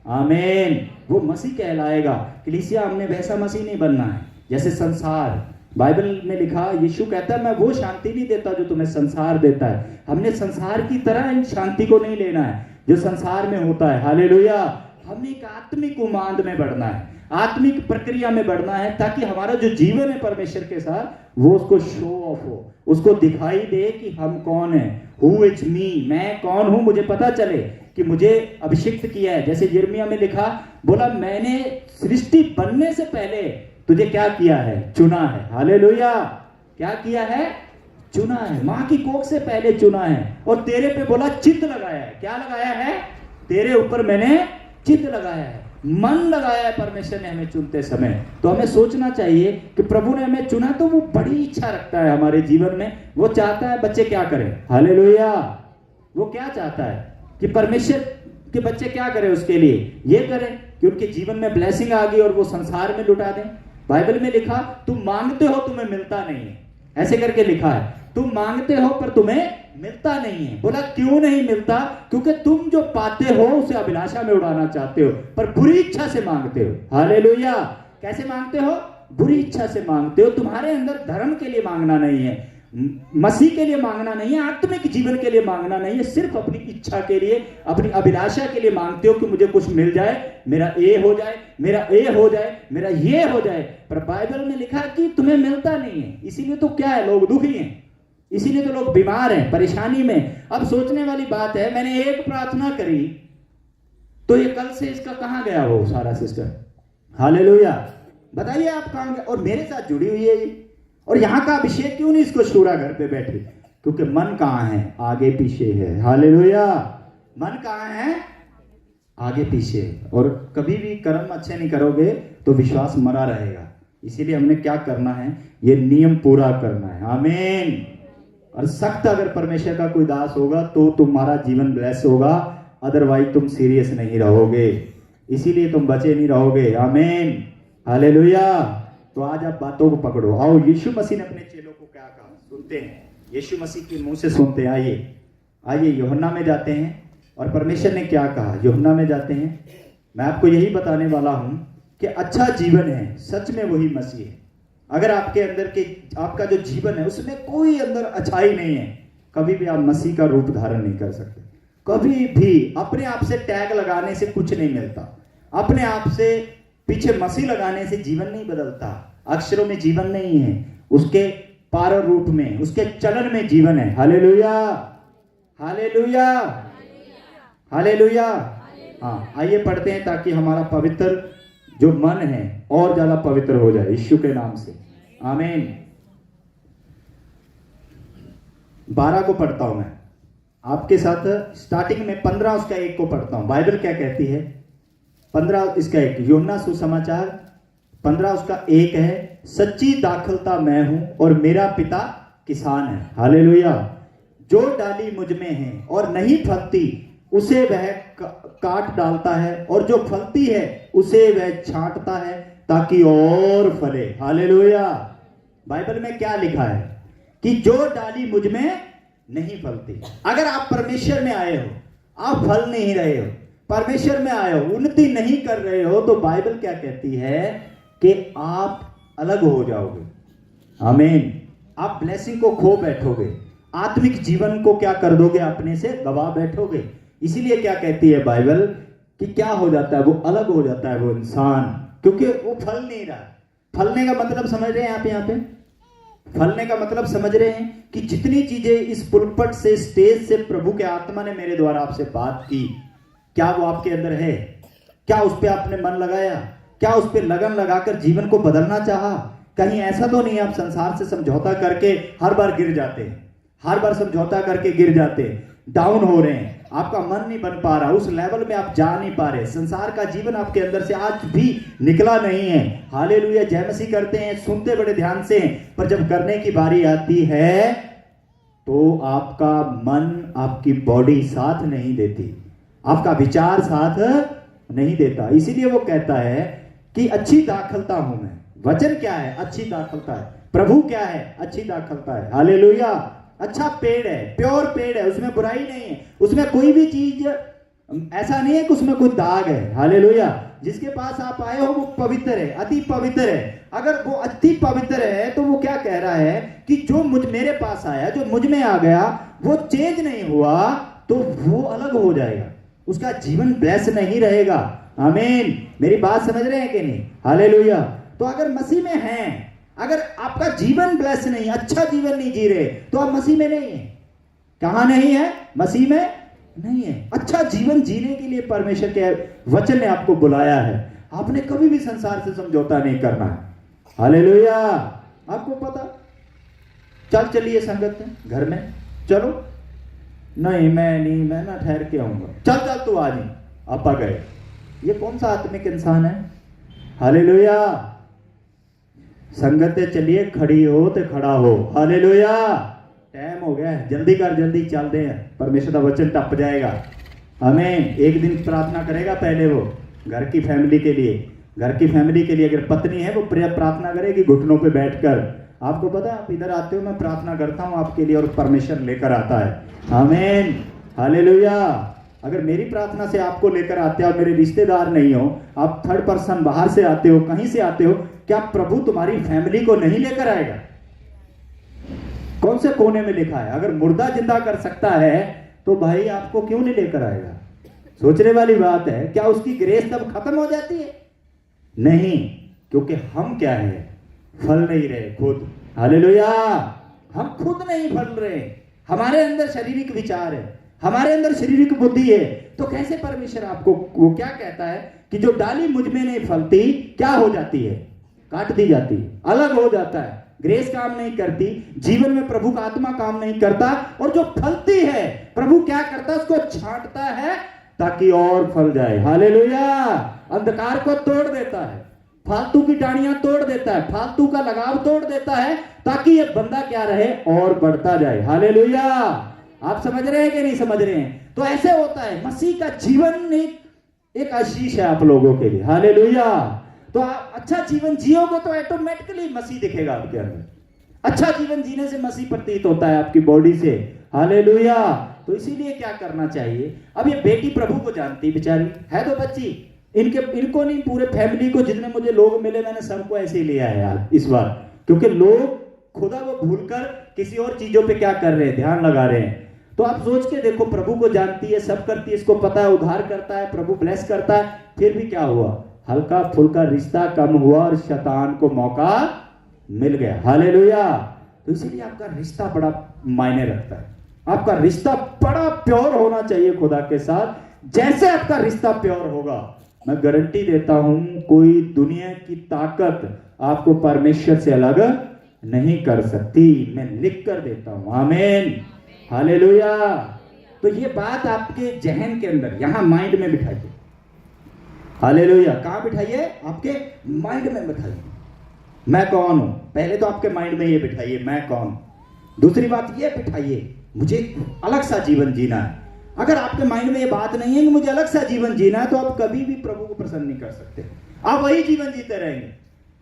आमीन। वो मसीह कहलाएगा। कलीसिया, हमने वैसा मसीह नहीं बनना है जैसे संसार। बाइबल में लिखा, यीशु कहता है मैं वो शांति नहीं देता जो तुम्हें संसार देता है। हमने संसार की तरह इन शांति को नहीं लेना है जो संसार में होता है। हालेलुया। हमने एक आत्मिक उमाद में बढ़ना है, आत्मिक प्रक्रिया में बढ़ना है, ताकि हमारा जो जीवन है परमेश्वर के साथ वो उसको शो ऑफ हो, उसको दिखाई दे कि हम कौन है। हु इज मी, मैं कौन हूं, मुझे पता चले कि मुझे अभिषिक्त किया है। जैसे यिर्मयाह में लिखा, बोला मैंने सृष्टि बनने से पहले तुझे क्या किया है? चुना है। हालेलुया। क्या किया है? चुना है। मां की कोख से पहले चुना है, और तेरे पे बोला चित्त लगाया है। क्या लगाया है? तेरे ऊपर मैंने चित्त लगाया है, मन लगाया है परमेश्वर ने हमें चुनते समय। तो हमें सोचना चाहिए कि प्रभु ने हमें चुना तो वो बड़ी इच्छा रखता है हमारे जीवन में। वो चाहता है बच्चे क्या करें, हालेलुया। वो क्या चाहता है कि परमेश्वर के बच्चे क्या करें, उसके लिए ये करें कि उनके जीवन में ब्लेसिंग आ गई और वो संसार में लुटा दें। बाइबल में लिखा, तुम मांगते हो तुम्हें मिलता नहीं है, ऐसे करके लिखा है, तुम मांगते हो पर तुम्हें मिलता नहीं है। बोला क्यों नहीं मिलता? क्योंकि तुम जो पाते हो उसे अभिलाषा में उड़ाना चाहते हो, पर बुरी इच्छा से मांगते हो। हालेलुया। कैसे मांगते हो? बुरी इच्छा से मांगते हो। तुम्हारे अंदर धर्म के लिए मांगना नहीं है, मसीह के लिए मांगना नहीं है, आत्मिक जीवन के लिए मांगना नहीं है, सिर्फ अपनी इच्छा के लिए, अपनी अभिलाषा के लिए मांगते हो कि मुझे कुछ मिल जाए, मेरा ए हो जाए, मेरा ए हो जाए, मेरा ये हो जाए। पर बाइबल में लिखा कि तुम्हें मिलता नहीं है। इसीलिए तो क्या है, लोग दुखी हैं, इसीलिए तो लोग बीमार हैं, परेशानी में। अब सोचने वाली बात है, मैंने एक प्रार्थना करी तो ये कल से इसका कहां गया वो सारा सिस्टम? हालेलुया। बताइए आप कहां गए? और मेरे साथ जुड़ी हुई है ये, और यहां का अभिषेक क्यों नहीं इसको छूरा घर पे बैठे? क्योंकि मन कहां है? आगे पीछे है। हालेलुया। मन कहां है? आगे पीछे। और कभी भी कर्म अच्छे नहीं करोगे तो विश्वास मरा रहेगा। इसीलिए हमने क्या करना है, ये नियम पूरा करना है। आमीन। और सख्त अगर परमेश्वर का कोई दास होगा तो तुम्हारा जीवन ब्लेस होगा, अदरवाइज तुम सीरियस नहीं रहोगे, इसीलिए तुम बचे नहीं रहोगे। आमीन। हालेलुया। तो आज आप बातों को पकड़ो। आओ, यीशु मसीह ने अपने चेलों को क्या कहा, सुनते हैं। यीशु मसीह के मुंह से सुनते हैं। आइए यूहन्ना में जाते हैं और परमेश्वर ने क्या कहा। यूहन्ना में जाते हैं। मैं आपको यही बताने वाला हूं कि अच्छा जीवन है सच में वही मसीह है। अगर आपके अंदर के आपका जो जीवन है उसमें कोई अंदर अच्छाई नहीं है, कभी भी आप मसीह का रूप धारण नहीं कर सकते। कभी भी अपने आप से टैग लगाने से कुछ नहीं मिलता, अपने आप से पीछे मसीह लगाने से जीवन नहीं बदलता। अक्षरों में जीवन नहीं है, उसके पार रूप में, उसके चलन में जीवन है। Hallelujah, hallelujah, hallelujah. हाँ, आइए पढ़ते हैं ताकि हमारा पवित्र जो मन है और ज्यादा पवित्र हो जाए यीशु के नाम से। आमीन। 12 को पढ़ता हूं मैं आपके साथ। स्टार्टिंग में 15 उसका 1 को पढ़ता हूं। बाइबल क्या कहती है? 15 इसका 1, यूहन्ना सुसमाचार 15 उसका 1 है, सच्ची दाखलता मैं हूं और मेरा पिता किसान है। हालेलुया। जो डाली मुझ में है और नहीं फलती उसे वह काट डालता है, और जो फलती है उसे वह छांटता है ताकि और फले। हालेलुया। बाइबल में क्या लिखा है कि जो डाली मुझ में नहीं फलती। अगर आप परमेश्वर में आए हो, आप फल नहीं रहे हो, परमेश्वर में आए हो, उन्नति नहीं कर रहे हो, तो बाइबल क्या कहती है कि आप अलग हो जाओगे। आमीन। आप ब्लेसिंग को खो बैठोगे, आत्मिक जीवन को क्या कर दोगे, अपने से गवा बैठोगे। इसीलिए क्या कहती है बाइबल कि क्या हो जाता है, वो अलग हो जाता है वो इंसान, क्योंकि वो फल नहीं रहा। फलने का मतलब समझ रहे हैं आप? यहाँ पे फलने का मतलब समझ रहे हैं कि जितनी चीजें इस पुलपट से, स्टेज से प्रभु के आत्मा ने मेरे द्वारा आपसे बात की, क्या वो आपके अंदर है? क्या उस पर आपने मन लगाया? क्या उस पर लगन लगाकर जीवन को बदलना चाहा? कहीं ऐसा तो नहीं आप संसार से समझौता करके हर बार गिर जाते हैं, हर बार समझौता करके गिर जाते हैं, डाउन हो रहे हैं, आपका मन नहीं बन पा रहा, उस लेवल में आप जा नहीं पा रहे, संसार का जीवन आपके अंदर से आज भी निकला नहीं है। हालेलुया। जय मसीह करते हैं, सुनते बड़े ध्यान से हैं, पर जब करने की बारी आती है तो आपका मन, आपकी बॉडी साथ नहीं देती, आपका विचार साथ नहीं देता। इसीलिए वो कहता है कि अच्छी दाखलता हूं मैं। वचन क्या है? अच्छी दाखलता है। प्रभु क्या है? अच्छी दाखलता है। हालेलुया। अच्छा पेड़ है, प्योर पेड़ है, उसमें बुराई नहीं है, उसमें कोई भी चीज ऐसा नहीं है कि उसमें कोई दाग है। हालेलुया। जिसके पास आप आए हो वो पवित्र है, अति पवित्र है। अगर वो अति पवित्र है तो वो क्या कह रहा है कि जो मेरे पास आया, जो मुझ में आ गया, वो चेंज नहीं हुआ तो वो अलग हो जाएगा, उसका जीवन ब्लेस नहीं रहेगा। आमीन। मेरी बात समझ रहे हैं कि नहीं? हालेलुया। तो अगर मसीह में हैं, अगर आपका जीवन ब्लेस नहीं, अच्छा जीवन नहीं जी रहे, तो आप मसीह में नहीं है। कहां नहीं है? मसीह में नहीं है। अच्छा जीवन जीने के लिए परमेश्वर के वचन ने आपको बुलाया है। आपने कभी भी संसार से समझौता नहीं करना है। हालेलुया। आपको पता चलिए संगत घर में, चलो नहीं मैं ना ठहर के आऊंगा, चल तू आ जी, आपा गए। ये कौन सा आत्मिक इंसान है? हालेलुया। संगत चलिए, खड़ी हो तो खड़ा हो। हालेलुया। टाइम हो गया है, जल्दी कर, जल्दी चलते हैं, परमेश्वर का वचन टप जाएगा। हमें एक दिन प्रार्थना करेगा पहले वो घर की फैमिली के लिए। घर की फैमिली के लिए अगर पत्नी है वो प्रार्थना करेगी घुटनों पे बैठकर। आपको पता है, आप इधर आते हो, मैं प्रार्थना करता हूँ आपके लिए और परमेश्वर लेकर आता है। आमीन। हालेलुया। अगर मेरी प्रार्थना से आपको लेकर आते हो, मेरे रिश्तेदार नहीं हो, आप थर्ड पर्सन बाहर से आते हो, कहीं से आते हो, क्या प्रभु तुम्हारी फैमिली को नहीं लेकर आएगा? कौन से कोने में लिखा है? अगर मुर्दा जिंदा कर सकता है तो भाई आपको क्यों नहीं लेकर आएगा? सोचने वाली बात है। क्या उसकी ग्रेस तब खत्म हो जाती है? नहीं, क्योंकि हम क्या है, फल नहीं रहे खुद। हालेलुया। हम खुद नहीं फल रहे, हमारे अंदर शारीरिक विचार है, हमारे अंदर शारीरिक बुद्धि है। तो कैसे परमेश्वर आपको, वो क्या कहता है कि जो डाली मुझ में नहीं फलती क्या हो जाती है? काट दी जाती है, अलग हो जाता है, ग्रेस काम नहीं करती, जीवन में प्रभु का आत्मा काम नहीं करता। और जो फलती है प्रभु क्या करता है, उसको छांटता है ताकि और फल जाए। हालेलुया। अंधकार को तोड़ देता है, फालतू की डालियां तोड़ देता है, फालतू का लगाव तोड़ देता है, ताकि ये बंदा क्या रहे, और बढ़ता जाए। हालेलुया। आप समझ रहे हैं कि नहीं समझ रहे हैं? तो ऐसे होता है। मसीह का जीवन एक आशीष है आप लोगों के लिए। हालेलुया। तो आप अच्छा जीवन जियोगे तो ऑटोमेटिकली मसीह दिखेगा आपके अंदर। अच्छा जीवन जीने से मसीह प्रतीत होता है आपकी बॉडी से। हालेलुया। तो इसीलिए क्या करना चाहिए? अब ये बेटी प्रभु को जानती बेचारी है, तो बच्ची इनको नहीं, पूरे फैमिली को, जितने मुझे लोग मिले मैंने सबको ऐसे ही लिया है यार इस बार। क्योंकि लोग खुदा वो भूलकर किसी और चीजों पे क्या कर रहे हैं, ध्यान लगा रहे हैं। तो आप सोच के देखो, प्रभु को जानती है, सब करती है, इसको पता है, उद्धार करता है, प्रभु ब्लेस करता है, फिर भी क्या हुआ? हल्का फुल्का रिश्ता कम हुआ और शैतान को मौका मिल गया। हालेलुया। तो इसीलिए आपका रिश्ता बड़ा मायने रखता है। आपका रिश्ता बड़ा प्योर होना चाहिए खुदा के साथ। जैसे आपका रिश्ता प्योर होगा, मैं गारंटी देता हूं, कोई दुनिया की ताकत आपको परमेश्वर से अलग नहीं कर सकती। मैं लिख कर देता हूं। आमीन। हालेलुया। तो ये बात आपके जहन के अंदर, यहां माइंड में बिठाइए। हालेलुया। कहां बिठाइए? आपके माइंड में बिठाइए। मैं कौन हूं? पहले तो आपके माइंड में ये बिठाइए, मैं कौन। दूसरी बात ये बिठाइए, मुझे अलग सा जीवन जीना है। अगर आपके माइंड में ये बात नहीं है कि मुझे अलग सा जीवन जीना है, तो आप कभी भी प्रभु को प्रसन्न नहीं कर सकते। आप वही जीवन जीते रहेंगे।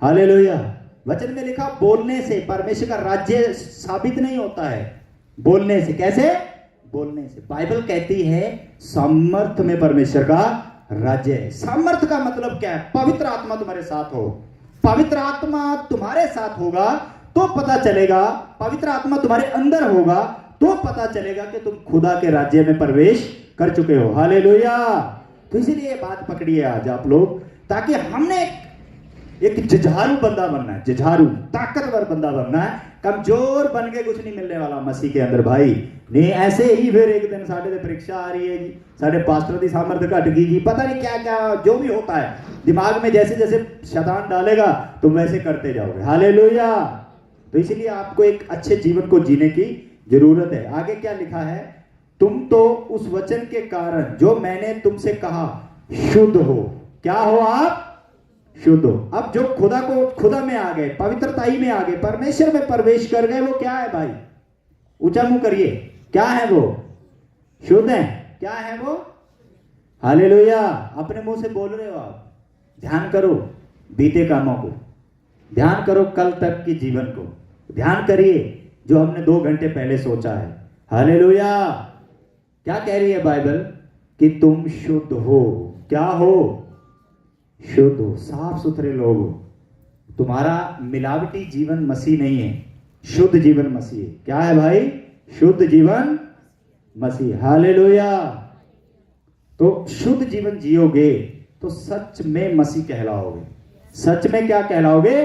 हालेलुया। वचन में लिखा, बोलने से परमेश्वर का राज्य साबित नहीं होता है। बोलने से। कैसे? बोलने से। बाइबल कहती है सामर्थ में परमेश्वर का राज्य है। सामर्थ का मतलब क्या है? पवित्र आत्मा तुम्हारे साथ हो। पवित्र आत्मा तुम्हारे साथ होगा तो पता चलेगा, पवित्र आत्मा तुम्हारे अंदर होगा तो पता चलेगा कि तुम खुदा के राज्य में प्रवेश कर चुके हो। हालेलुया। तो इसीलिए बात पकड़िए आज आप लोग, ताकि हमने एक जुझारू बंदा बनना है, जुझारू ताकतवर बंदा बनना है। कमजोर बन के कुछ नहीं मिलने वाला मसीह के अंदर भाई। नहीं ऐसे ही फिर एक दिन साढ़े ते परीक्षा आ रही है जी, साढ़े पास्टर की सामर्थ्य घट गई जी, पता नहीं क्या क्या जो भी होता है दिमाग में, जैसे जैसे शैतान डालेगा तुम वैसे करते जाओगे। हालेलुया। तो इसीलिए आपको एक अच्छे जीवन को जीने की जरूरत है। आगे क्या लिखा है? तुम तो उस वचन के कारण जो मैंने तुमसे कहा शुद्ध हो। क्या हो आप? शुद्ध हो। अब जो खुदा में आ गए, पवित्रताई में आ गए, परमेश्वर में प्रवेश कर गए, वो क्या है भाई? ऊंचा मुंह करिए, क्या है वो? शुद्ध है। क्या है वो? हालेलुया। अपने मुंह से बोल रहे हो आप। ध्यान करो बीते कामों को, ध्यान करो कल तक के जीवन को, ध्यान करिए जो हमने 2 घंटे पहले सोचा है। हालेलुया। क्या कह रही है बाइबल? कि तुम शुद्ध हो। क्या हो? शुद्ध हो, साफ सुथरे लोग हो। तुम्हारा मिलावटी जीवन मसीह नहीं है, शुद्ध जीवन मसीह है। क्या है भाई? शुद्ध जीवन मसीह। हालेलुया। तो शुद्ध जीवन जियोगे तो सच में मसीह कहलाओगे। सच में क्या कहलाओगे?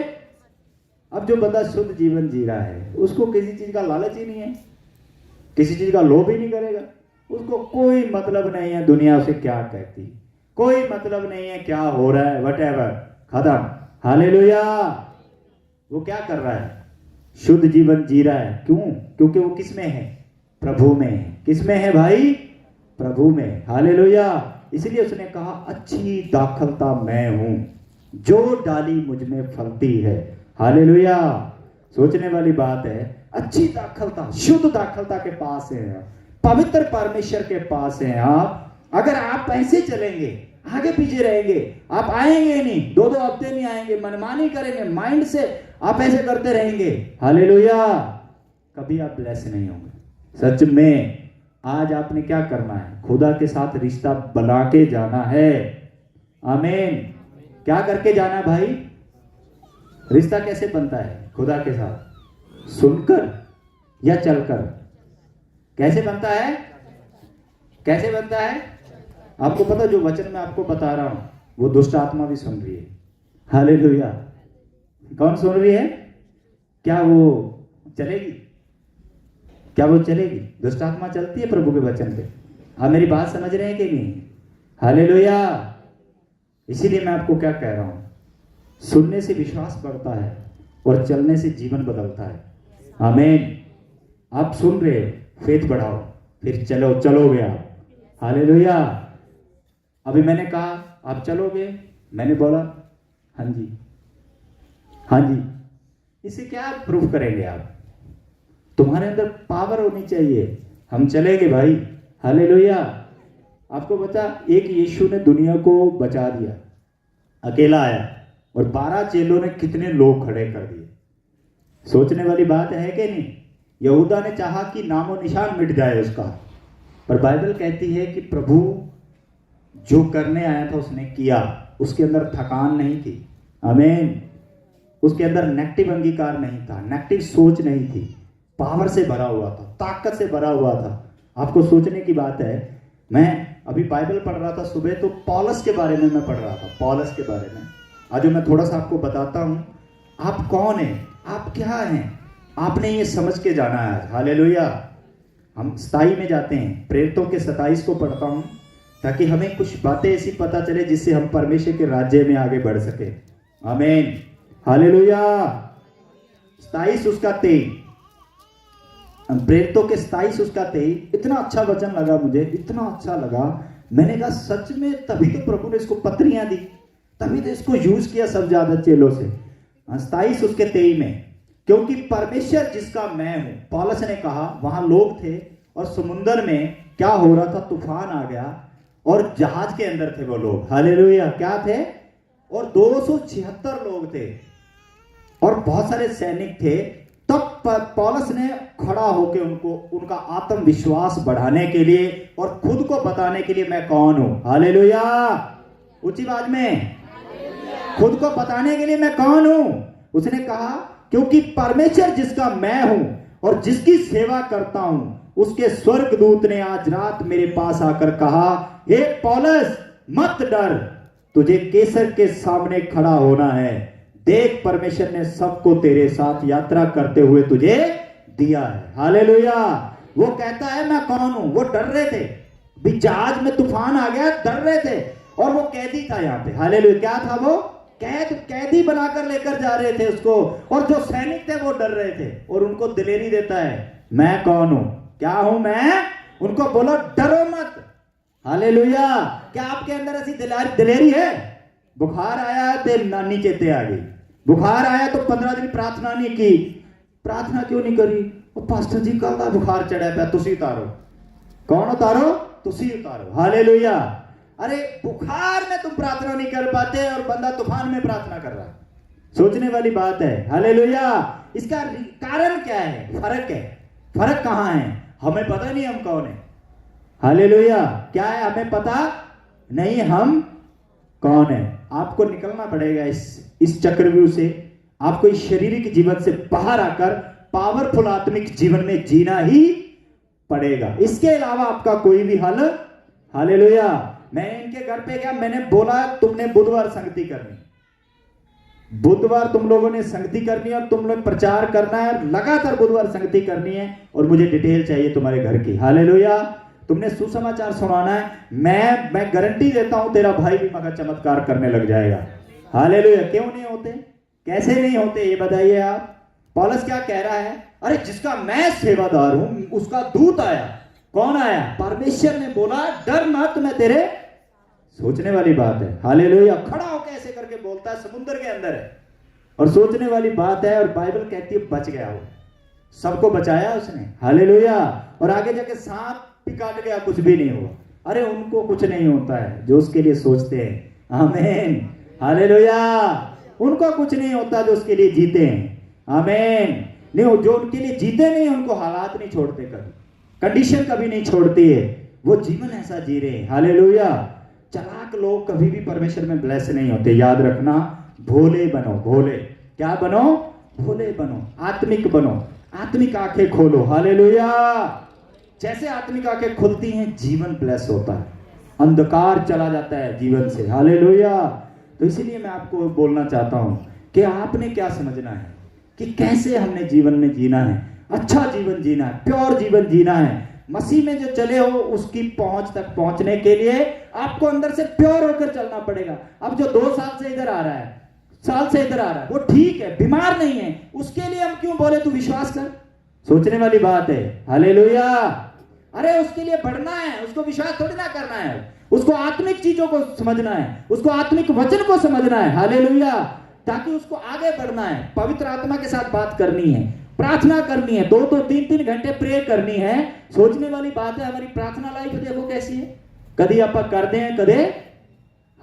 अब जो बंदा शुद्ध जीवन जी रहा है उसको किसी चीज का लालच ही नहीं है, किसी चीज का लोभ ही नहीं करेगा, उसको कोई मतलब नहीं है दुनिया उसे क्या कहती, कोई मतलब नहीं है क्या हो रहा है, व्हाटएवर, खत्म। हालेलुया। वो क्या कर रहा है? शुद्ध जीवन जी रहा है। क्यों? क्योंकि वो किस में है? प्रभु में है। किस में है भाई? प्रभु में। हालेलुया। इसलिए उसने कहा अच्छी दाखलता मैं हूं, जो डाली मुझ में फलती है। हालेलुया। सोचने वाली बात है, अच्छी दाखलता, शुद्ध दाखलता के पास हैं आप, पवित्र परमेश्वर के पास हैं आप। अगर आप ऐसे चलेंगे, आगे पीछे रहेंगे, आप आएंगे नहीं, 2-2 हफ्ते नहीं आएंगे, मनमानी करेंगे, माइंड से आप ऐसे करते रहेंगे, हालेलुया, कभी आप ब्लेस नहीं होंगे। सच में आज आपने क्या करना है? खुदा के साथ रिश्ता बना के जाना है। आमीन। क्या करके जाना है भाई? रिश्ता कैसे बनता है खुदा के साथ? सुनकर या चलकर? कैसे बनता है? कैसे बनता है? आपको पता, जो वचन मैं आपको बता रहा हूं वो दुष्ट आत्मा भी सुन रही है। हालेलुया। कौन सुन रही है? क्या वो चलेगी? क्या वो चलेगी? दुष्ट आत्मा चलती है प्रभु के वचन पे। आप मेरी बात समझ रहे हैं कि नहीं? हालेलुया। इसीलिए मैं आपको क्या कह रहा हूं, सुनने से विश्वास बढ़ता है और चलने से जीवन बदलता है। आमीन। आप सुन रहे हो, फेथ बढ़ाओ, फिर चलोगे आप। हालेलुया। अभी मैंने कहा आप चलोगे, मैंने बोला हाँ जी, हाँ जी। इससे क्या प्रूफ करेंगे आप? तुम्हारे अंदर पावर होनी चाहिए। हम चलेंगे भाई। हालेलुया। आपको पता, एक यीशु ने दुनिया को बचा दिया, अकेला आया और 12 चेलों ने कितने लोग खड़े कर दिए। सोचने वाली बात है कि नहीं? यहूदा ने चाहा कि नामो निशान मिट जाए उसका, पर बाइबल कहती है कि प्रभु जो करने आया था उसने किया। उसके अंदर थकान नहीं थी। आमीन। उसके अंदर नेगेटिव अंगीकार नहीं था, नेगेटिव सोच नहीं थी, पावर से भरा हुआ था, ताकत से भरा हुआ था। आपको सोचने की बात है, मैं अभी बाइबल पढ़ रहा था सुबह, तो पौलुस के बारे में मैं पढ़ रहा था, पौलुस के बारे में। आज मैं थोड़ा सा आपको बताता हूं, आप कौन हैं, आप क्या हैं, आपने ये समझ के जाना है आज। हालेलुया। हम 27 में जाते हैं, प्रेरितों के 27 को पढ़ता हूं ताकि हमें कुछ बातें ऐसी पता चले जिससे हम परमेश्वर के राज्य में आगे बढ़ सके। आमीन। हालेलुया। 27 उसका 23, प्रेरितों के 27 उसका 23। इतना अच्छा वचन लगा मुझे, इतना अच्छा लगा। मैंने कहा सच में, तभी तो प्रभु ने इसको पत्रियां दी, तभी तो इसको यूज किया सब ज्यादा चेलों से। 27 उसके 23 में, क्योंकि परमेश्वर जिसका मैं हूं, पौलुस ने कहा, वहां लोग थे और समुद्र में क्या हो रहा था, तूफान आ गया और जहाज के अंदर थे वो लोग। हालेलुया। क्या थे? और 276 लोग थे और बहुत सारे सैनिक थे। तब पौलुस ने खड़ा होकर उनका आत्मविश्वास बढ़ाने के लिए और खुद को बताने के लिए, मैं कौन हूं। हालेलुया। ऊंची आवाज में, खुद को बताने के लिए मैं कौन हूं, उसने कहा क्योंकि परमेश्वर जिसका मैं हूं और जिसकी सेवा करता हूं, उसके स्वर्गदूत ने आज रात मेरे पास आकर कहा, हे पौलुस मत डर, तुझे कैसर के सामने खड़ा होना है। देख, परमेश्वर ने सबको तेरे साथ यात्रा करते हुए तुझे दिया है। हालेलुया। वो कहता है मैं कौन हूं। वो डर रहे थे, भी जहाज में तूफान आ गया, डर रहे थे, और वो कैदी था यहाँ पे। हालेलुया। क्या था वो? कैदी बनाकर लेकर जा रहे थे उसको, और जो सैनिक थे वो डर रहे थे, और उनको दिलेरी देता है, मैं कौन हूं, क्या हूं मैं? उनको बोलो डरो मत। हालेलुया। क्या आपके अंदर ऐसी दिलेरी है? बुखार आया तो नानी चेते आ गई, बुखार आया तो 15 दिन प्रार्थना नहीं की। प्रार्थना क्यों नहीं करी? वो पास्टर जी कल का बुखार चढ़ा पे, तुसी उतारो। कौन उतारो? तुसी उतारो। हालेलुया। अरे बुखार में तुम प्रार्थना नहीं कर पाते और बंदा तूफान में प्रार्थना कर रहा है। सोचने वाली बात है। हालेलुया। इसका कारण क्या है? फर्क है। फर्क कहां है? हमें पता नहीं हम कौन है। हालेलुया। क्या है? हमें पता नहीं हम कौन है। आपको निकलना पड़ेगा इस चक्रव्यूह से। आपको इस शारीरिक जीवन से बाहर आकर पावरफुल आत्मिक जीवन में जीना ही पड़ेगा। इसके अलावा आपका कोई भी हल। हालेलुया। मैं इनके घर पे गया, मैंने बोला तुमने बुधवार संगति करनी, बुधवार तुम लोगों ने संगति करनी है और तुम लोग प्रचार करना है, लगातार बुधवार संगति करनी है, और मुझे डिटेल चाहिए तुम्हारे घर की। हालेलुया। तुमने सुसमाचार सुनाना है। मैं गारंटी देता हूं तेरा भाई भी मगर चमत्कार करने लग जाएगा। हालेलुया। क्यों नहीं होते? कैसे नहीं होते ये बताइए आप। पौलुस क्या कह रहा है? अरे जिसका मैं सेवादार हूं उसका दूत आया। कौन आया? परमेश्वर ने बोला डर मत, मैं तेरे सोचने वाली बात है। हालेलुया। खड़ा होकर ऐसे करके बोलता है, समुद्र के अंदर है, और सोचने वाली बात है। और बाइबल कहती है बच गया वो, सबको बचाया उसने। हालेलुया। और आगे जाके सांप भी काट गया, कुछ भी नहीं हुआ। अरे उनको कुछ नहीं होता है जो उसके लिए सोचते हैं। आमीन। हालेलुया। उनको कुछ नहीं होता जो उसके लिए जीते हैं। आमीन। नहीं, जो उनके लिए जीते नहीं, उनको हालात नहीं छोड़ते, कभी कंडीशन कभी नहीं छोड़ती है। वो जीवन ऐसा जी रहे हैं। हालेलुया। चालाक लोग कभी भी परमेश्वर में ब्लेस नहीं होते, याद रखना। भोले बनो, भोले। क्या बनो? भोले बनो, आत्मिक बनो, आत्मिक आंखें खोलो। हालेलुया। जैसे आत्मिक आंखें खुलती हैं, जीवन ब्लेस होता है, अंधकार चला जाता है जीवन से। हालेलुया। तो इसीलिए मैं आपको बोलना चाहता हूं कि आपने क्या समझना है कि कैसे हमने जीवन में जीना है, अच्छा जीवन जीना है, प्योर जीवन जीना है। मसीह में जो चले हो उसकी पहुंच तक पहुंचने के लिए आपको अंदर से प्योर होकर चलना पड़ेगा। अब जो 2 साल से इधर आ रहा है, साल से इधर आ रहा है, वो ठीक है, बीमार नहीं है, उसके लिए हम क्यों बोले तू विश्वास कर? सोचने वाली बात है। हालेलुया। अरे उसके लिए बढ़ना है, उसको विश्वास थोड़ी ना करना है, उसको आत्मिक चीजों को समझना है, उसको आत्मिक वचन को समझना है। हालेलुया। ताकि उसको आगे बढ़ना है, पवित्र आत्मा के साथ बात करनी है, प्रार्थना करनी है, 2-2 3-3 घंटे प्रे करनी है। सोचने वाली बात है, हमारी प्रार्थना लाइफ देखो कैसी है। कभी आप करते हैं, कदे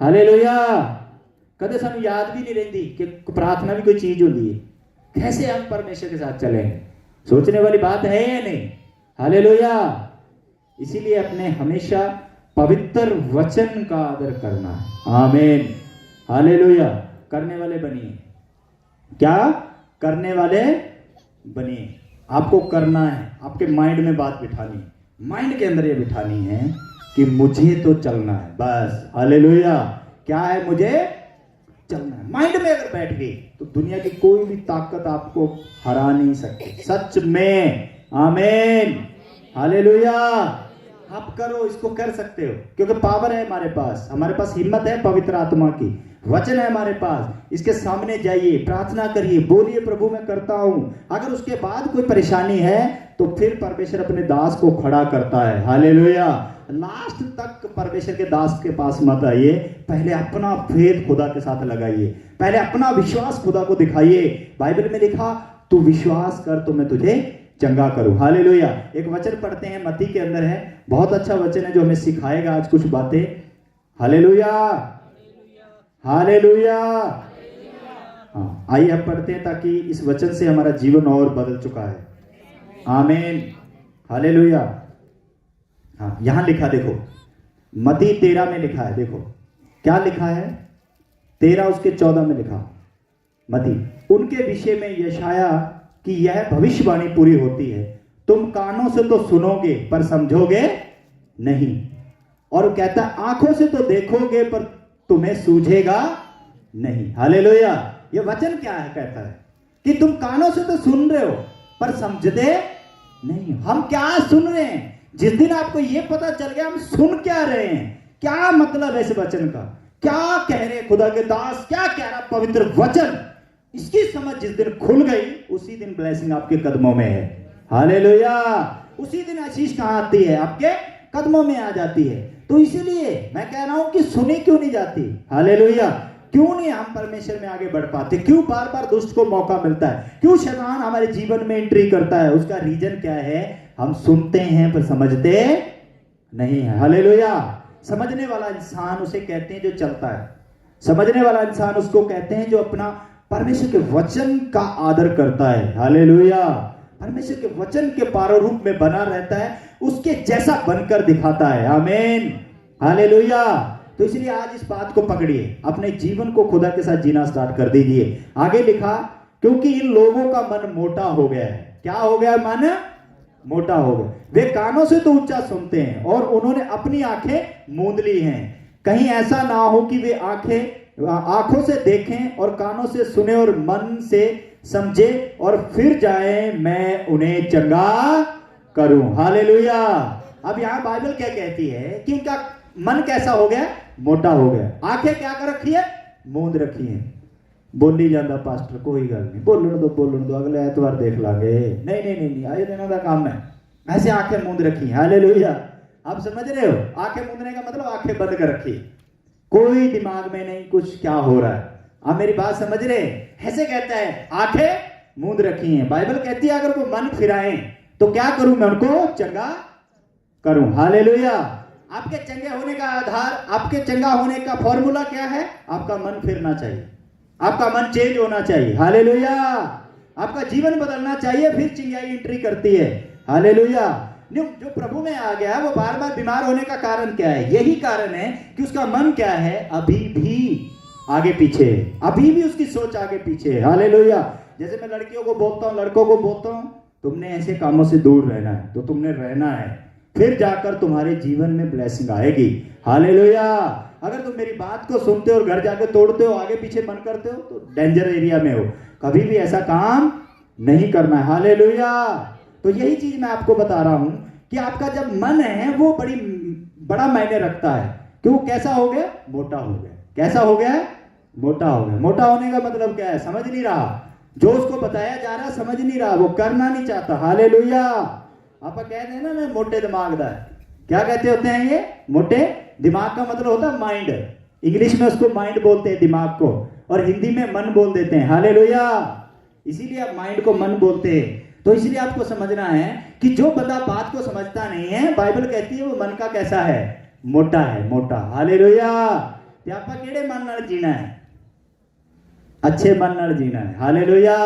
हालेलुया, कदे सानू याद भी नहीं रहती कि प्रार्थना भी कोई चीज होती है। कैसे हम परमेश्वर के साथ चलेंगे? सोचने वाली बात है या नहीं? हालेलुया। इसीलिए अपने हमेशा पवित्र वचन का आदर करना है। आमीन। हालेलुया। करने वाले बनिए। क्या करने वाले बनिए? आपको करना है, आपके माइंड में बात बिठानी है, माइंड के अंदर ये बिठानी है कि मुझे तो चलना है बस। हालेलुया। क्या है? मुझे चलना है। माइंड में अगर बैठ गई तो दुनिया की कोई भी ताकत आपको हरा नहीं सकती, सच में। आमीन। हालेलुया। आप करो, इसको कर सकते हो, क्योंकि पावर है हमारे पास हिम्मत है पवित्र आत्मा की, वचन है हमारे पास। इसके सामने जाइए, प्रार्थना करिए, बोलिए प्रभु मैं करता हूं। अगर उसके बाद कोई परेशानी है तो फिर परमेश्वर अपने दास को खड़ा करता है। हालेलुया। लास्ट तक परमेश्वर के दास के पास मत आइए, पहले अपना फेथ खुदा के साथ लगाइए, पहले अपना विश्वास खुदा को दिखाइए। बाइबल में लिखा, तू विश्वास कर तो मैं तुझे चंगा करूं। हालेलुया। एक वचन पढ़ते हैं, मत्ती के अंदर है, बहुत अच्छा वचन है जो हमें सिखाएगा आज कुछ बातें। हालेलुया। हालेलुया। हाँ, आइए हम पढ़ते हैं ताकि इस वचन से हमारा जीवन और बदल चुका है। आमीन। हालेलुया। हाँ, यहां लिखा देखो, मत्ती 13 में लिखा है। देखो क्या लिखा है, 13 उसके 14 में लिखा, मत्ती, उनके विषय में यशाया कि यह भविष्यवाणी पूरी होती है, तुम कानों से तो सुनोगे पर समझोगे नहीं, और कहता आंखों से तो देखोगे पर तुम्हें सूझेगा नहीं। हालेलुया। ये वचन क्या है? कहता है कि तुम कानों से तो सुन रहे हो पर समझते नहीं। हम क्या सुन रहे हैं? जिस दिन आपको ये पता चल गया हम सुन क्या रहे हैं, क्या मतलब है इस वचन का, क्या कह रहे खुदा के दास, क्या कह रहा पवित्र वचन, इसकी समझ जिस दिन खुल गई उसी दिन ब्लेसिंग आपके कदमों में है। हालेलुया। उसी दिन आशीष कहां आती है? आपके कदमों में आ जाती है। तो इसीलिए मैं कह रहा हूं कि सुनी क्यों नहीं जाती? हालेलुया। क्यों नहीं हम परमेश्वर में आगे बढ़ पाते? क्यों बार बार दुष्ट को मौका मिलता है? क्यों शैतान हमारे जीवन में एंट्री करता है? उसका रीजन क्या है? हम सुनते हैं पर समझते नहीं है। हालेलुया। समझने वाला इंसान उसे कहते हैं जो चलता है, समझने वाला इंसान उसको कहते हैं जो अपना परमेश्वर के वचन का आदर करता है। हालेलुया। परमेश्वर के वचन के प्रारूप में बना रहता है, उसके जैसा बनकर दिखाता है। आमीन। हालेलुया। तो इसलिए आज इस बात को पकड़िए, अपने जीवन को खुदा के साथ जीना स्टार्ट कर दीजिए। आगे लिखा, क्योंकि इन लोगों का मन मोटा हो गया है। क्या हो गया? मन मोटा हो गया। वे कानों से तो ऊंचा सुनते हैं और उन्होंने अपनी आंखें मूंद ली हैं। कहीं ऐसा ना हो कि वे आंखों से देखें और कानों से सुने और मन से समझे और फिर जाए मैं उन्हें चंगा करूं। हालेलुया। अब यहां बाइबल क्या कहती है कि उनका मन कैसा हो गया? मोटा हो गया। आंखें क्या कर रखी है? मूंद रखी है। बोली जाता पास्टर, कोई गल नहीं, बोलन दो, अगले एतवार देख लांगे। नहीं, आए दिन का काम है। ऐसे आंखें मूंद रखी। हालेलुया। आप समझ रहे हो? आंखें मूंदने का मतलब आंखें बंद कर रखी। कोई दिमाग में नहीं कुछ क्या हो रहा है। आप मेरी बात समझ रहे हैं? ऐसे कहता है आंखें मूंद रखी हैं। बाइबल कहती है अगर वो मन फिराएं तो क्या करूं मैं? उनको चंगा करूं। हालेलुया। आपके चंगे होने का आधार, आपके चंगा होने का फॉर्मूला क्या है? आपका मन फिरना चाहिए, आपका मन चेंज होना चाहिए। हालेलुया। आपका जीवन बदलना चाहिए, फिर चिंगाई एंट्री करती है। हालेलुया। जो प्रभु में आ गया वो बार बार बीमार होने का कारण क्या है? यही कारण है कि उसका मन क्या है? अभी भी आगे पीछे, अभी भी उसकी सोच आगे पीछे। हालेलुया। जैसे मैं लड़कियों को बोलता हूं, लड़कों को बोलता हूं, तुमने ऐसे कामों से दूर रहना है, तो तुमने रहना है, फिर जाकर तुम्हारे जीवन में ब्लेसिंग आएगी। हालेलुया। अगर तुम मेरी बात को सुनते हो और घर जाकर तोड़ते हो, आगे पीछे मन करते हो, तो डेंजर एरिया में हो। कभी भी ऐसा काम नहीं करना है। हालेलुया। तो यही चीज मैं आपको बता रहा हूं कि आपका जब मन है वो बड़ा मायने रखता है कि वो कैसा हो गया? मोटा हो गया। कैसा हो गया? मोटा हो गया। मोटा होने का मतलब क्या है? समझ नहीं रहा, जो उसको बताया जा रहा समझ नहीं रहा, वो करना नहीं चाहता। हालेलुया। आप कहते हैं ना मोटे दिमाग दा, क्या कहते होते हैं ये? मोटे दिमाग का मतलब होता है माइंड। इंग्लिश में उसको माइंड बोलते हैं दिमाग को, और हिंदी में मन बोल देते हैं। हालेलुया। इसीलिए आप माइंड को मन बोलते हैं। तो इसलिए आपको समझना है कि जो बंदा बात को समझता नहीं है, बाइबल कहती है वो मन का कैसा है? मोटा है, मोटा। हालेलुया। ते आपका केड़े मन नाल जीना है? अच्छे मन नाल जीना है। हालेलुया।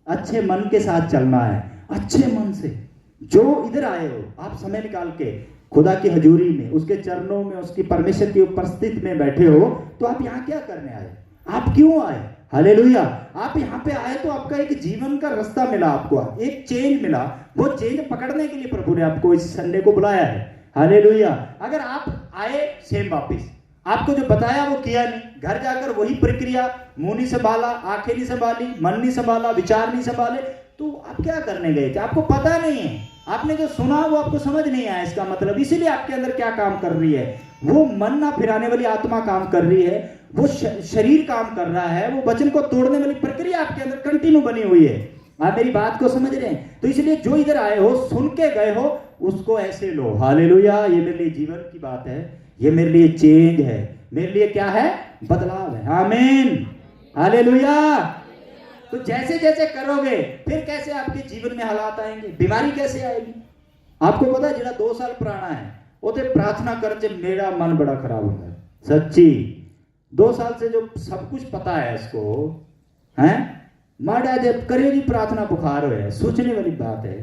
अच्छे मन के साथ चलना है, अच्छे मन से। जो इधर आए हो, आप समय निकाल के खुदा की हजूरी में, उसके चरणों में, उसकी परमेश्वर की उपस्थिति में बैठे हो, तो आप यहाँ क्या करने आए? आप क्यों आए? हालेलुया। आप यहाँ पे आए तो आपका एक जीवन का रास्ता मिला, आपको एक चेंज मिला। वो चेंज पकड़ने के लिए प्रभु ने आपको इस संडे को बुलाया है। हालेलुया। अगर आप आए सेम वापिस, आपको जो बताया वो किया नहीं, घर जाकर वही प्रक्रिया, मुंह नहीं संभाला, आंखें नहीं संभाली, मन नहीं संभाला, विचार नहीं संभाले, तो आप क्या करने गए थे? आपको पता नहीं है। आपने जो सुना वो आपको समझ नहीं आया इसका मतलब। इसीलिए आपके अंदर क्या काम कर रही है? वो मन ना फिराने वाली आत्मा काम कर रही है, वो शरीर काम कर रहा है, वो वचन को तोड़ने वाली प्रक्रिया आपके अंदर कंटिन्यू बनी हुई है। आप मेरी बात को समझ रहे हैं? तो इसलिए जो इधर आए हो, सुन के गए हो, उसको ऐसे लो। हालेलुया। ये मेरे लिए जीवन की बात है, ये मेरे लिए चेंज है, मेरे लिए क्या है? बदलाव है। आमीन। हालेलुया। तो जैसे जैसे करोगे, फिर कैसे आपके जीवन में हालात आएंगे? बीमारी कैसे आएगी? आपको पता है जेड़ा 2 साल पुराना है, वो तो प्रार्थना कर चे मेरा मन बड़ा खराब होता है। सच्ची 2 साल से जो सब कुछ पता है इसको, हैं माड़ा जब करे जी प्रार्थना बुखार हो है, सोचने वाली बात है।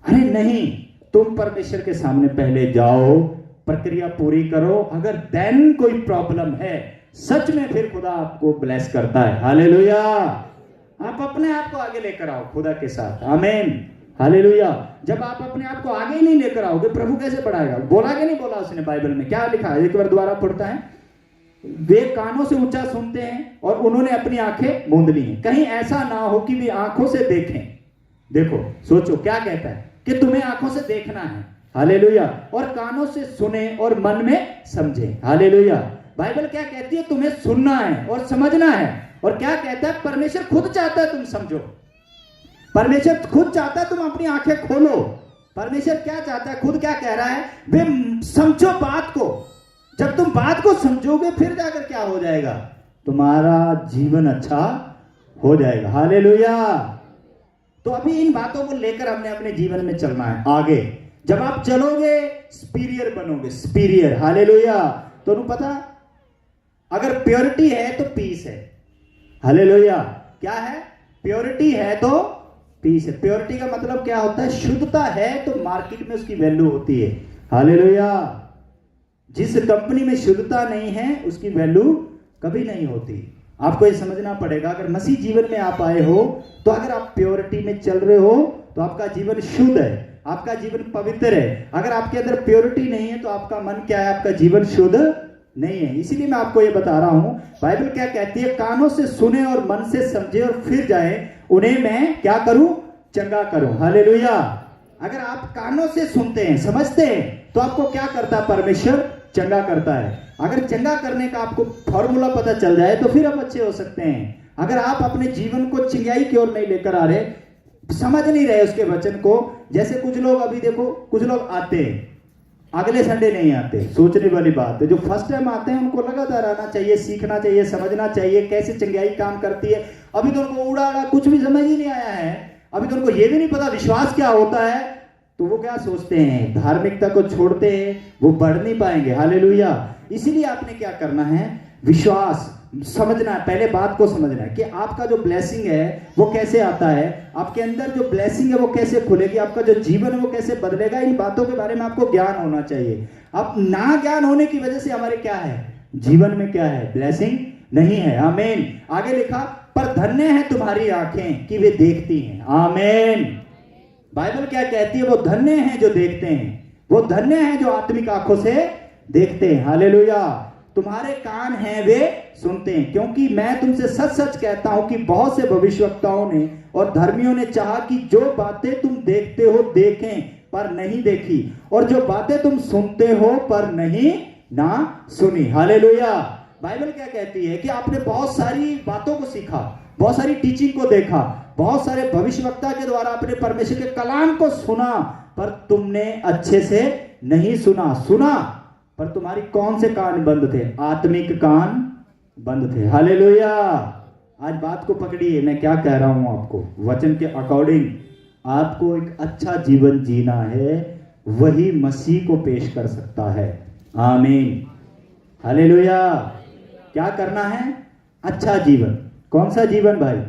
अरे नहीं, तुम परमेश्वर के सामने पहले जाओ, प्रक्रिया पूरी करो। अगर देन कोई प्रॉब्लम है, सच में फिर खुदा आपको ब्लेस करता है। हालेलुया। आप अपने आप को आगे लेकर आओ खुदा के साथ। आमीन। हालेलुया। जब आप अपने आप को आगे ही नहीं लेकर आओगे, प्रभु कैसे बढ़ाएगा? बोला कि नहीं बोला उसने? बाइबल में क्या लिखा है? एक बार दोबारा पढ़ता है। वे कानों से ऊंचा सुनते हैं और उन्होंने अपनी आंखें मूंद ली हैं, कहीं ऐसा ना हो कि वे आंखों से देखें। देखो, सोचो क्या कहता है कि तुम्हें आंखों से देखना है। हालेलुया। और कानों से सुने और मन में समझे। हालेलुया। बाइबल क्या कहती है? तुम्हें सुनना है और समझना है। और क्या कहता है? परमेश्वर खुद चाहता है तुम समझो। परमेश्वर खुद चाहता है तुम अपनी आंखें खोलो। परमेश्वर क्या चाहता है? खुद क्या कह रहा है? वे समझो बात को। जब तुम बात को समझोगे, फिर जाकर क्या हो जाएगा? तुम्हारा जीवन अच्छा हो जाएगा। हालेलुया। तो अभी इन बातों को लेकर हमने अपने जीवन में चलना है आगे। जब आप चलोगे, सुपीरियर बनोगे, सुपीरियर। हालेलुया। तो पता, अगर प्योरिटी है तो पीस है। हालेलुया। क्या है? प्योरिटी है तो पीस है। प्योरिटी का मतलब क्या होता है? शुद्धता है तो मार्केट में उसकी वैल्यू होती है। हालेलुया। जिस कंपनी में शुद्धता नहीं है, उसकी वैल्यू कभी नहीं होती। आपको ये समझना पड़ेगा। अगर मसीह जीवन में आप आए हो, तो अगर आप प्योरिटी में चल रहे हो, तो आपका जीवन शुद्ध है, आपका जीवन पवित्र है। अगर आपके अंदर प्योरिटी नहीं है, तो आपका मन क्या है? आपका जीवन शुद्ध नहीं है। इसीलिए मैं आपको ये बता रहा हूं, बाइबल क्या कहती है? कानों से सुने और मन से समझे और फिर जाए, उन्हें मैं क्या करूं? चंगा करूं। हालेलुया। अगर आप कानों से सुनते हैं, समझते हैं, तो आपको क्या करता है? परमेश्वर चंगा करता है। अगर चंगा करने का आपको फॉर्मूला पता चल जाए, तो फिर आप अच्छे हो सकते हैं। अगर आप अपने जीवन को चिंगाई की ओर नहीं लेकर आ रहे, समझ नहीं रहे उसके वचन को, जैसे कुछ लोग, अभी देखो, कुछ लोग आते हैं, अगले संडे नहीं आते, सोचने वाली बात है। जो फर्स्ट टाइम आते हैं उनको लगातार आना चाहिए, सीखना चाहिए, समझना चाहिए कैसे चंगाई काम करती है। अभी तो उनको उड़ा कुछ भी समझ ही नहीं आया है, अभी तो उनको ये भी नहीं पता विश्वास क्या होता है, तो वो क्या सोचते हैं, धार्मिकता को छोड़ते हैं, वो बढ़ नहीं पाएंगे। हालेलुया। इसीलिए आपने क्या करना है, विश्वास समझना है, पहले बात को समझना है कि आपका जो ब्लेसिंग है वो कैसे आता है, आपके अंदर जो ब्लेसिंग है वो कैसे खुलेगी, आपका जो जीवन है वो कैसे बदलेगा। इन बातों के बारे में आपको ज्ञान होना चाहिए। अब ना ज्ञान होने की वजह से हमारे क्या है, जीवन में क्या है, ब्लेसिंग नहीं है। आमीन। आगे लिखा, पर धन्य है तुम्हारी आंखें कि वे देखती हैं। आमीन। बाइबल क्या कहती है, वो धन्य हैं जो देखते हैं, वो धन्य हैं जो आत्मिक आंखों से देखते हैं। हालेलुया। तुम्हारे कान हैं वे सुनते हैं, क्योंकि मैं तुमसे सच सच कहता हूं कि बहुत से भविष्यवक्ताओं ने और धर्मियों ने चाहा कि जो बातें तुम देखते हो देखें पर नहीं देखी, और जो बातें तुम सुनते हो पर नहीं ना सुनी। हालेलुया। बाइबल क्या कहती है कि आपने बहुत सारी बातों को सीखा, बहुत सारी टीचिंग को देखा, बहुत सारे भविष्यवक्ता के द्वारा अपने परमेश्वर के कलाम को सुना, पर तुमने अच्छे से नहीं सुना पर तुम्हारी कौन से कान बंद थे, आत्मिक कान बंद थे। हालेलुया। आज बात को पकड़िए, मैं क्या कह रहा हूं आपको, वचन के अकॉर्डिंग आपको एक अच्छा जीवन जीना है, वही मसीह को पेश कर सकता है। आमीन। हालेलुया। क्या करना है, अच्छा जीवन। कौन सा जीवन भाई,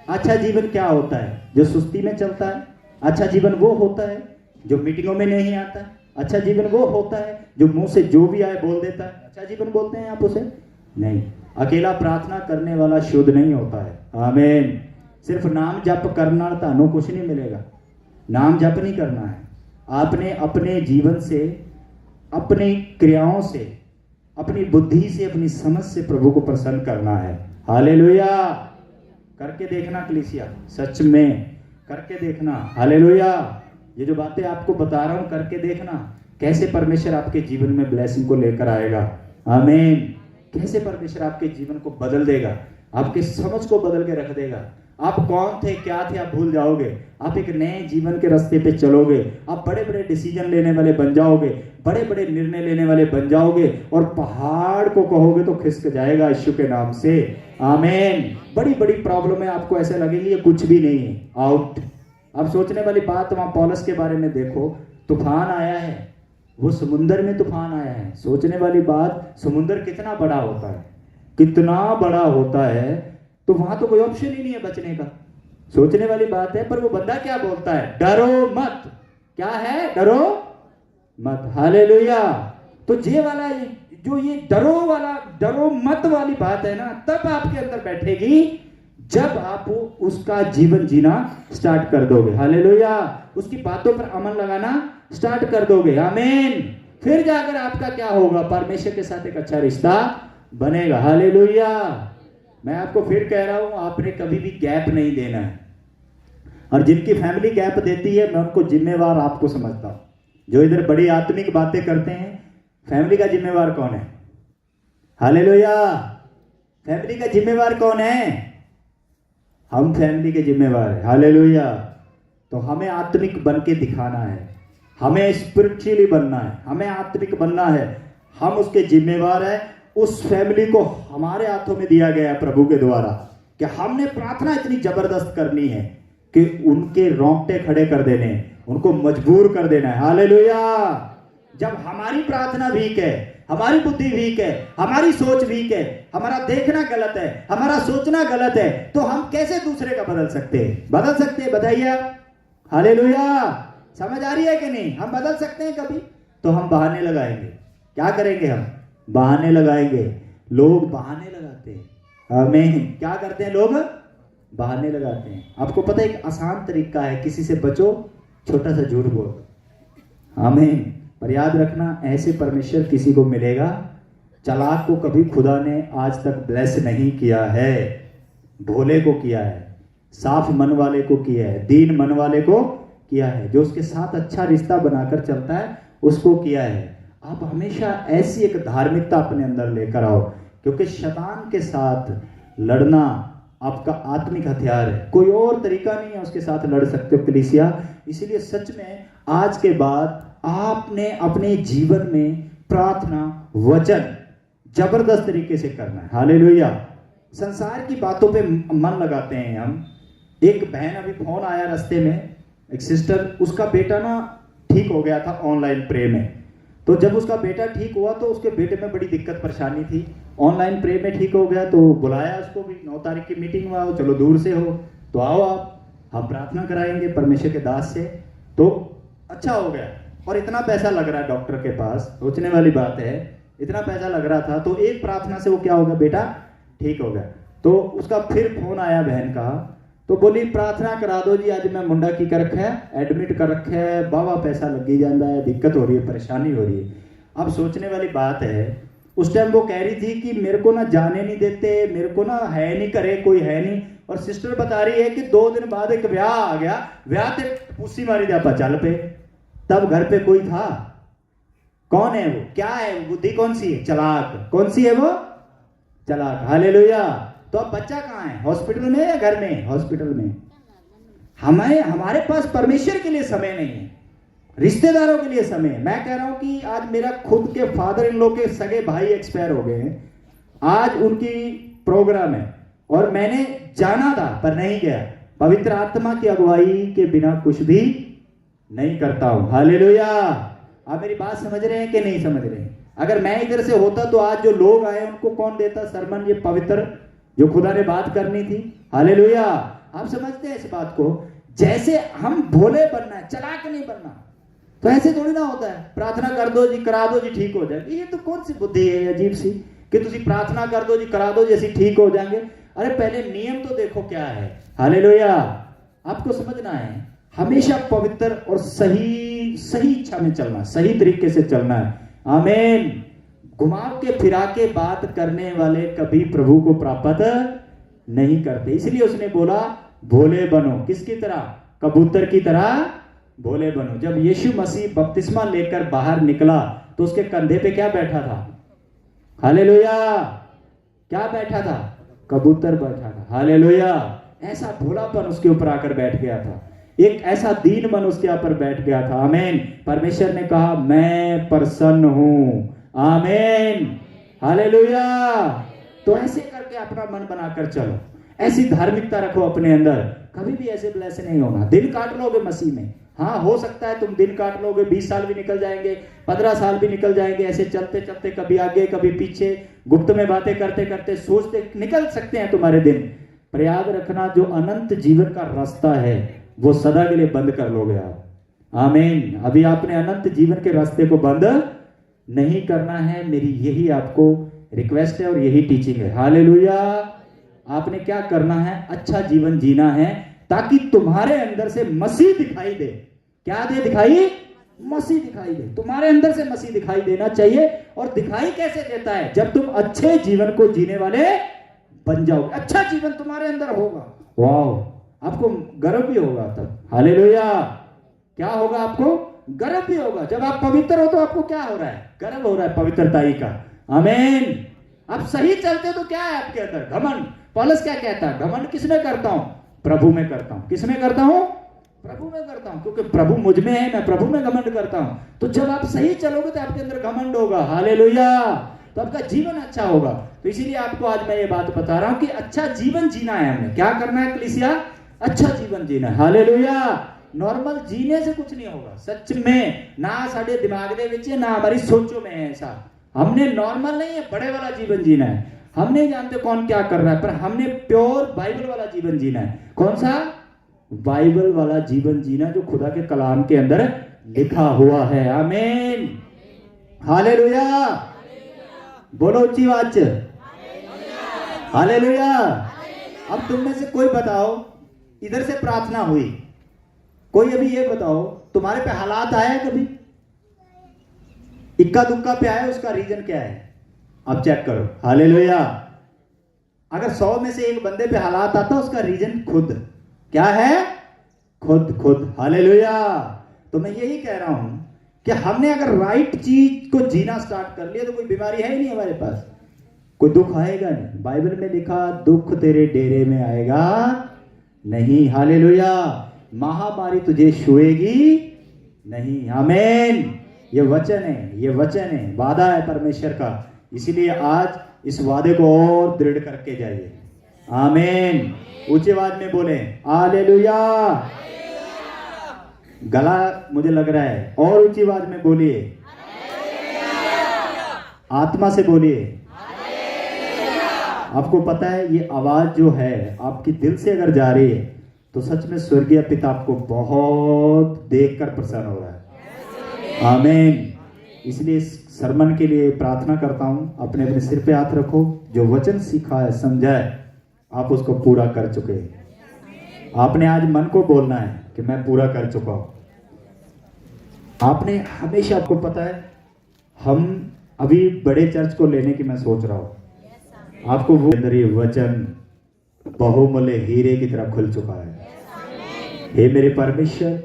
अच्छा जीवन क्या होता है, जो सुस्ती में चलता है। अच्छा जीवन वो होता है जो मीटिंगों में नहीं आता है। अच्छा जीवन वो होता है जो मुंह से जो भी आए बोल देता है। अच्छा जीवन बोलते हैं आप उसे? नहीं। अकेला प्रार्थना करने वाला शुद्ध नहीं होता है। आमीन। सिर्फ नाम जप करना तानू कुछ नहीं मिलेगा, नाम जप नहीं करना है। आपने अपने जीवन से, अपनी क्रियाओं से, अपनी बुद्धि से, अपनी समझ से प्रभु को प्रसन्न करना है। हालेलुया। करके देखना कलीसिया, सच में करके देखना। हालेलुया। ये जो बातें आपको बता रहा हूं करके देखना, कैसे परमेश्वर आपके जीवन में ब्लेसिंग को लेकर आएगा। आमीन। कैसे परमेश्वर आपके जीवन को बदल देगा, आपके समझ को बदल के रख देगा। आप कौन थे, क्या थे, आप भूल जाओगे। आप एक नए जीवन के रास्ते पे चलोगे, आप बड़े बड़े डिसीजन लेने वाले बन जाओगे, बड़े बड़े निर्णय लेने वाले बन जाओगे, और पहाड़ को कहोगे तो खिसक जाएगा यीशु के नाम से। आमीन। बड़ी बड़ी प्रॉब्लम है, आपको ऐसे लगेगी ये कुछ भी नहीं है, आउट। अब सोचने वाली बात, वहां पौलुस के बारे में देखो, तूफान आया है, वो समुंदर में तूफान आया है। सोचने वाली बात, समुंदर कितना बड़ा होता है, कितना बड़ा होता है, तो वहां तो कोई ऑप्शन ही नहीं है बचने का। सोचने वाली बात है, पर वो बंदा क्या बोलता है, डरो मत। क्या है, डरो मत। हालेलुया। तो ये वाला, जो ये डरो मत वाली बात है ना, तब आपके अंदर बैठेगी जब आप उसका जीवन जीना स्टार्ट कर दोगे। हालेलुया। उसकी बातों पर अमल लगाना स्टार्ट कर दोगे। आमीन। फिर जाकर आपका क्या होगा, परमेश्वर के साथ एक अच्छा रिश्ता बनेगा। हालेलुया। मैं आपको फिर कह रहा हूं, आपने कभी भी गैप नहीं देना है, और जिनकी फैमिली गैप देती है मैं उनको जिम्मेवार आपको समझता हूं। जो इधर बड़ी आत्मिक बातें करते हैं, फैमिली का जिम्मेवार कौन है? हालेलुया। फैमिली का जिम्मेवार कौन है? हम फैमिली के जिम्मेवार हैं। हालेलुया। तो हमें आत्मिक बन के दिखाना है, हमें स्पिरिचुअली बनना है, हमें आत्मिक बनना है। हम उसके जिम्मेवार हैं। उस फैमिली को हमारे हाथों में दिया गया है प्रभु के द्वारा, कि हमने प्रार्थना इतनी जबरदस्त करनी है कि उनके रोंगटे खड़े कर देने, उनको मजबूर कर देना है। हालेलुया। जब हमारी प्रार्थना वीक है, हमारी बुद्धि वीक है, हमारी सोच वीक है, हमारा देखना गलत है, हमारा सोचना गलत है, तो हम कैसे दूसरे का बदल सकते हैं? बदल सकते हैं? बताइए आप। हालेलुया। समझ आ रही है कि नहीं? हम बदल सकते हैं कभी? तो हम बहाने लगाएंगे। क्या करेंगे? हम बहाने लगाएंगे। लोग बहाने लगाते हैं। आमीन। क्या करते हैं लोग? बहाने लगाते हैं। आपको पता है एक आसान तरीका है, किसी से बचो, छोटा सा झूठ बोल। आमीन। पर याद रखना, ऐसे परमेश्वर किसी को मिलेगा, चालाक को कभी खुदा ने आज तक ब्लेस नहीं किया है। भोले को किया है, साफ मन वाले को किया है, दीन मन वाले को किया है, जो उसके साथ अच्छा रिश्ता बनाकर चलता है उसको किया है। आप हमेशा ऐसी एक धार्मिकता अपने अंदर लेकर आओ, क्योंकि शैतान के साथ लड़ना आपका आत्मिक हथियार है, कोई और तरीका नहीं है उसके साथ लड़ सकते हो कलीसिया। इसीलिए सच में आज के बाद आपने अपने जीवन में प्रार्थना वचन जबरदस्त तरीके से करना है। हालेलुया। संसार की बातों पे मन लगाते हैं हम। एक बहन, अभी फोन आया रास्ते में, एक सिस्टर, उसका बेटा ना ठीक हो गया था ऑनलाइन प्रे में। तो जब उसका बेटा ठीक हुआ तो उसके बेटे में बड़ी दिक्कत परेशानी थी। ऑनलाइन प्रे में ठीक हो गया तो बुलाया उसको भी, 9 तारीख की मीटिंग में आओ, चलो दूर से हो तो आओ आप, हम प्रार्थना कराएंगे परमेश्वर के दास से। तो अच्छा हो गया। और इतना पैसा लग रहा है डॉक्टर के पास, सोचने वाली बात है, इतना पैसा लग रहा था। तो एक प्रार्थना से वो क्या हो गया, बेटा ठीक हो गया। तो उसका फिर फोन आया बहन का, तो बोली प्रार्थना करा दो जी, आज मैं मुंडा की कर रखा है, एडमिट कर रखा है, बाबा पैसा लगी जाता है, दिक्कत हो रही है, परेशानी हो रही है। अब सोचने वाली बात है, उस टाइम वो कह रही थी कि मेरे को ना जाने नहीं देते, मेरे को ना है नहीं, करे कोई है नहीं। और सिस्टर बता रही है कि 2 दिन बाद एक ब्याह आ गया, ब्याह ते पुसी मारी जापा चल पे, तब घर पे कोई था। कौन है वो, क्या है वो, बुद्धि कौन सी है, चालाक। कौन सी है वो, चालाक। हालेलुया। तो अब बच्चा कहाँ है, हॉस्पिटल में या घर में, हॉस्पिटल में। हमारे पास परमेश्वर के लिए समय नहीं है, रिश्तेदारों के लिए समय है। मैं कह रहा हूं कि आज मेरा खुद के फादर इन लोग के सगे भाई एक्सपायर हो गए हैं, आज उनकी प्रोग्राम है और मैंने जाना था पर नहीं गया। पवित्र आत्मा की अगुवाई के बिना कुछ भी नहीं करता हूं। हालेलुया। आप मेरी बात समझ रहे हैं कि नहीं समझ रहे हैं? अगर मैं इधर से होता तो आज जो लोग आए उनको कौन देता सरमन, ये पवित्र जो खुदा ने बात करनी थी। हालेलुया। आप समझते हैं इस बात को? जैसे हम भोले बनना है, चालाक नहीं बनना। तो ऐसे थोड़ी ना होता है, प्रार्थना कर दो जी, करा दो जी, ठीक हो जाएगी। ये तो कौन सी बुद्धि है अजीब सी कि तुसी प्रार्थना कर दो जी, करा दो जी, ठीक हो जाएंगे। अरे पहले नियम तो देखो क्या है। हालेलुया। आपको समझना है, हमेशा पवित्र और सही इच्छा में चलना, सही तरीके से चलना है। आमीन। घुमाव के फिरा के बात करने वाले कभी प्रभु को प्राप्त नहीं करते। इसलिए उसने बोला भोले बनो। किसकी तरह? कबूतर की तरह भोले बनो। जब यीशु मसीह बपतिस्मा लेकर बाहर निकला तो उसके कंधे पे क्या बैठा था? हालेलुया। क्या बैठा था? कबूतर बैठा था। हालेलुया। ऐसा भोलापन उसके ऊपर आकर बैठ गया था, एक ऐसा दीन मन उसके ऊपर बैठ गया था। आमीन। परमेश्वर ने कहा मैं प्रसन्न हूं। आमीन। हालेलुया। तो ऐसे करके अपना मन बनाकर चलो, ऐसी धार्मिकता रखो अपने अंदर। कभी भी ऐसे ब्लेस नहीं होना। दिन काट लोगे मसीह में, हाँ हो सकता है तुम दिन काट लोगे, 20 साल भी निकल जाएंगे, 15 साल भी निकल जाएंगे, ऐसे चलते चलते कभी आगे कभी पीछे, गुप्त में बातें करते करते सोचते निकल सकते हैं तुम्हारे दिन। पर याद रखना, जो अनंत जीवन का रास्ता है वो सदा के लिए बंद कर लोगे आप। आमीन। अभी आपने अनंत जीवन के रास्ते को बंद नहीं करना है। मेरी यही आपको रिक्वेस्ट है और यही टीचिंग है। हालेलुया। आपने क्या करना है? अच्छा जीवन जीना है ताकि तुम्हारे अंदर से मसीह दिखाई दे। क्या दे? दिखाई, मसीह दिखाई दे। तुम्हारे अंदर से मसीह दिखाई देना चाहिए। और दिखाई कैसे देता है? जब तुम अच्छे जीवन को जीने वाले बन जाओगे, अच्छा जीवन तुम्हारे अंदर होगा। वाह, आपको गर्व भी होगा तब। हालेलुया। क्या होगा? आपको गर्व भी होगा। जब आप पवित्र हो तो आपको क्या हो रहा है? गर्व हो रहा है पवित्रताई का। आमीन। आप सही चलते तो क्या है आपके अंदर? घमंड। पौलुस क्या कहता है? घमंड किसमें करता हूं? प्रभु में करता हूं। किसमें करता हूं? प्रभु में करता हूं, क्योंकि प्रभु मुझ में है, मैं प्रभु में घमंड करता हूं। तो जब आप सही चलोगे तो आपके अंदर घमंड होगा। हालेलुया। तो आपका जीवन अच्छा होगा। तो इसीलिए आपको आज मैं ये बात बता रहा हूं कि अच्छा जीवन जीना है। हमें क्या करना है कलीसिया? अच्छा जीवन जीना है। हालेलुया। नॉर्मल जीने से कुछ नहीं होगा सच में, ना साढ़े दिमाग दे विच ना हमारी सोचों में है ऐसा। हमने नॉर्मल नहीं है, बड़े वाला जीवन जीना है। हम नहीं जानते कौन क्या कर रहा है, पर हमने प्योर बाइबल वाला जीवन जीना है। कौन सा? बाइबल वाला जीवन जीना जो खुदा के कलाम के अंदर लिखा हुआ है। आमीन। हालेलुया। बोलो ऊंची आवाज हालेलुया। अब तुम में से कोई बताओ, इधर से प्रार्थना हुई, कोई अभी ये बताओ तुम्हारे पे हालात आया कभी? इक्का दुक्का पे आया, उसका रीजन क्या है? आप चेक करो। हालेलुया। अगर 100 में से एक बंदे पे हालात आता, उसका रीजन खुद क्या है? खुद। हालेलुया। तो मैं यही कह रहा हूं कि हमने अगर राइट चीज को जीना स्टार्ट कर लिया तो कोई बीमारी है ही नहीं हमारे पास, कोई दुख आएगा नहीं। बाइबल में लिखा दुख तेरे डेरे में आएगा नहीं। हालेलुया। महामारी तुझे छुएगी नहीं। आमीन। ये वचन है, ये वचन है, वादा है परमेश्वर का। इसीलिए आज इस वादे को और दृढ़ करके जाइए। आमीन। ऊंची आवाज में बोले हालेलुया। गला मुझे लग रहा है, और ऊंची आवाज में बोलिए, आत्मा से बोलिए। आपको पता है ये आवाज जो है आपकी दिल से अगर जा रही है तो सच में स्वर्गीय पिता आपको बहुत देखकर प्रसन्न हो रहा है। आमीन। इसलिए इस सरमन के लिए प्रार्थना करता हूं, अपने अपने सिर पे हाथ रखो। जो वचन सीखा है, समझा है, आप उसको पूरा कर चुके हैं। आपने आज मन को बोलना है कि मैं पूरा कर चुका हूं। आपने हमेशा, आपको पता है हम अभी बड़े चर्च को लेने की मैं सोच रहा हूं। आपको वो अंदर ये वचन बहुमूल्य हीरे की तरह खुल चुका है। हे मेरे परमेश्वर,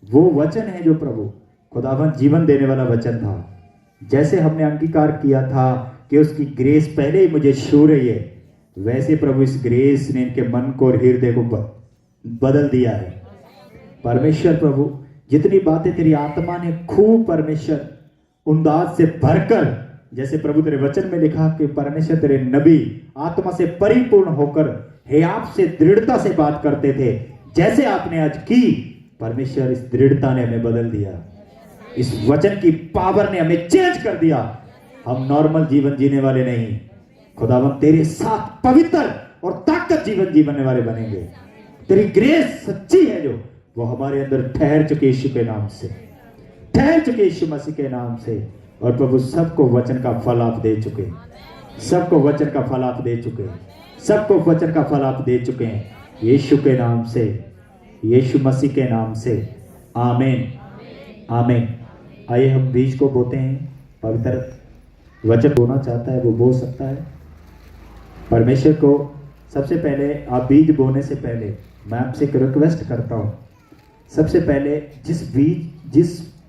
वो वचन है जो प्रभु खुदावंद जीवन देने वाला वचन था। जैसे हमने अंगीकार किया था कि उसकी ग्रेस पहले ही मुझे छू रही है, वैसे प्रभु इस ग्रेस ने इनके मन को और हृदय को बदल दिया है। परमेश्वर प्रभु, जितनी बातें तेरी आत्मा ने खूब परमेश्वर उमदाद से भरकर, जैसे प्रभु तेरे वचन में लिखा कि परमेश्वर तेरे नबी आत्मा से परिपूर्ण होकर हे आपसे दृढ़ता से बात करते थे, जैसे आपने आज की, परमेश्वर इस दृढ़ता ने हमें बदल दिया। इस वचन की पावर ने हमें चेंज कर दिया। हम नॉर्मल जीवन जीने वाले नहीं, खुदावंद तेरे साथ पवित्र और ताकत जीवन जीने वाले बनेंगे। तेरी ग्रेस सच्ची है जो वो हमारे अंदर ठहर चुके यीशु के नाम से, ठहर चुके यीशु मसीह के नाम से। और प्रभु सबको वचन का फल आप दे चुके, सबको वचन का फल आप दे चुके, सबको वचन का फल आप दे चुके हैं यीशु के नाम से, यीशु मसीह के नाम से। आमीन। आमीन। आइए हम बीज को बोते हैं। पवित्र वचन बोना चाहता है वो बो सकता है। परमेश्वर को सबसे पहले आप बीज बोने से पहले मैं आपसे एक रिक्वेस्ट करता हूँ, सबसे पहले जिस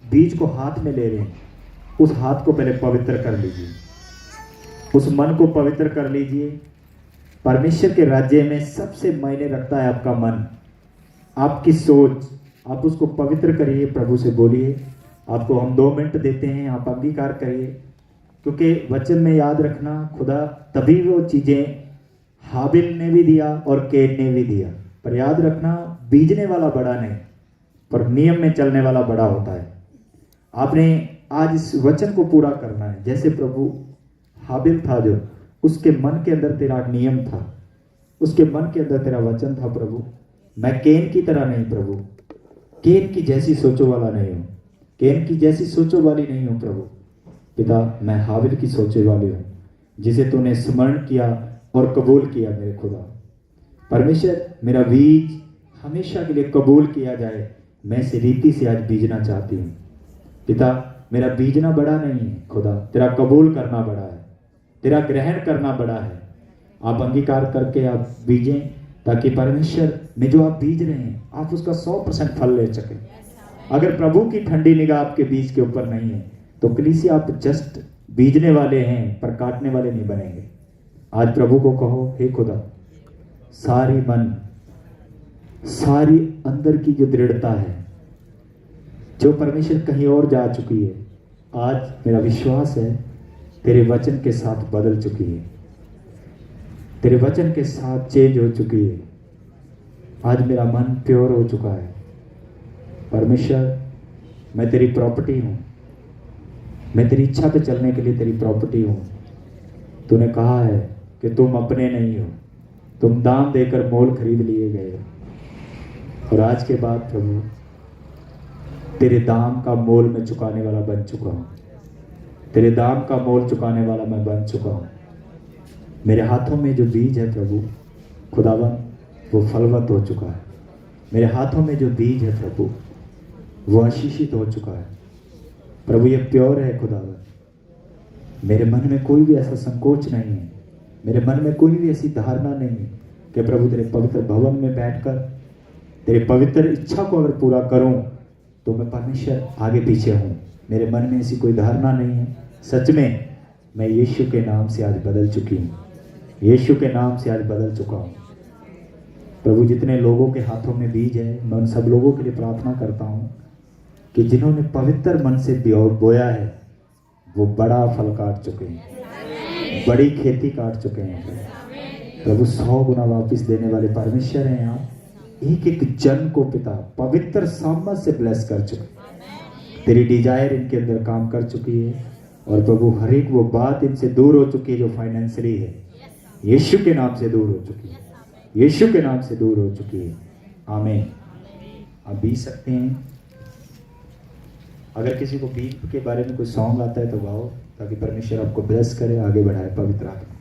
बीज को हाथ में ले रहे हैं उस हाथ को पहले पवित्र कर लीजिए, उस मन को पवित्र कर लीजिए। परमेश्वर के राज्य में सबसे मायने रखता है आपका मन, आपकी सोच। आप उसको पवित्र करिए, प्रभु से बोलिए। आपको हम 2 मिनट देते हैं, आप अंगीकार करिए। क्योंकि वचन में याद रखना, खुदा तभी वो चीज़ें हाबिल ने भी दिया और केन ने भी दिया, पर याद रखना बीजने वाला बड़ा नहीं, पर नियम में चलने वाला बड़ा होता है। आपने आज इस वचन को पूरा करना है। जैसे प्रभु हाबिल था जो उसके मन के अंदर तेरा नियम था, उसके मन के अंदर तेरा वचन था। प्रभु मैं केन की तरह नहीं, प्रभु केन की जैसी सोचो वाला नहीं हूँ, केन की जैसी सोचो वाली नहीं हूँ। प्रभु पिता मैं हाबिल की सोचे वाली हूँ, जिसे तूने स्मरण किया और कबूल किया। मेरे खुदा परमेश्वर, मेरा बीज हमेशा के लिए कबूल किया जाए, मैं इस रीति से आज बीजना चाहती हूँ। पिता मेरा बीजना बड़ा नहीं है खुदा, तेरा कबूल करना बड़ा है, तेरा ग्रहण करना बड़ा है। आप अंगीकार करके आप बीजें, ताकि परमेश्वर में जो आप बीज रहे हैं आप उसका 100% फल ले सकें। अगर प्रभु की ठंडी निगाह आपके बीज के ऊपर नहीं है तो कलीसिया आप जस्ट बीजने वाले हैं पर काटने वाले नहीं बनेंगे। आज प्रभु को कहो, हे खुदा सारी मन, सारी अंदर की जो दृढ़ता है जो परमेश्वर कहीं और जा चुकी है, आज मेरा विश्वास है तेरे वचन के साथ बदल चुकी है, तेरे वचन के साथ चेंज हो चुकी है। आज मेरा मन प्योर हो चुका है। परमेश्वर मैं तेरी प्रॉपर्टी हूँ, मैं तेरी इच्छा पे चलने के लिए तेरी प्रॉपर्टी हूँ। तूने कहा है कि तुम अपने नहीं हो, तुम दाम देकर मोल खरीद लिए गए हो। और आज के बाद प्रभु तेरे दाम का मोल मैं चुकाने वाला बन चुका हूँ, तेरे दाम का मोल चुकाने वाला मैं बन चुका हूँ। मेरे हाथों में जो बीज है प्रभु खुदावन वो फलवत हो चुका है। मेरे हाथों में जो बीज है प्रभु वो आशीषित हो चुका है। प्रभु ये प्योर है खुदावन। मेरे मन में कोई भी ऐसा संकोच नहीं है, मेरे मन में कोई भी ऐसी धारणा नहीं है कि प्रभु तेरे पवित्र भवन में बैठकर तेरे पवित्र इच्छा को अगर पूरा करूं तो मैं परमेश्वर आगे पीछे हूं। मेरे मन में ऐसी कोई धारणा नहीं है। सच में मैं यीशु के नाम से आज बदल चुकी हूँ, यीशु के नाम से आज बदल चुका हूँ। प्रभु जितने लोगों के हाथों में बीज है, मैं उन सब लोगों के लिए प्रार्थना करता हूँ कि जिन्होंने पवित्र मन से बोया है वो बड़ा फल काट चुके हैं, बड़ी खेती काट चुके हैं। प्रभु 100 गुना वापस देने वाले परमेश्वर हैं आप। एक एक जन को पिता पवित्र सामर्थ से ब्लेस कर चुके। तेरी डिजायर इनके अंदर काम कर चुकी है और प्रभु हर एक वो बात इनसे दूर हो चुकी है जो फाइनेंशियली है, यीशु के नाम से दूर हो चुकी है, यीशु के नाम से दूर हो चुकी है। आमीन। आप बीत सकते हैं। अगर किसी को बीज के बारे में कोई सॉन्ग आता है तो गाओ, ताकि परमेश्वर आपको ब्लेस करे, आगे बढ़ाए पवित्र आत्मा।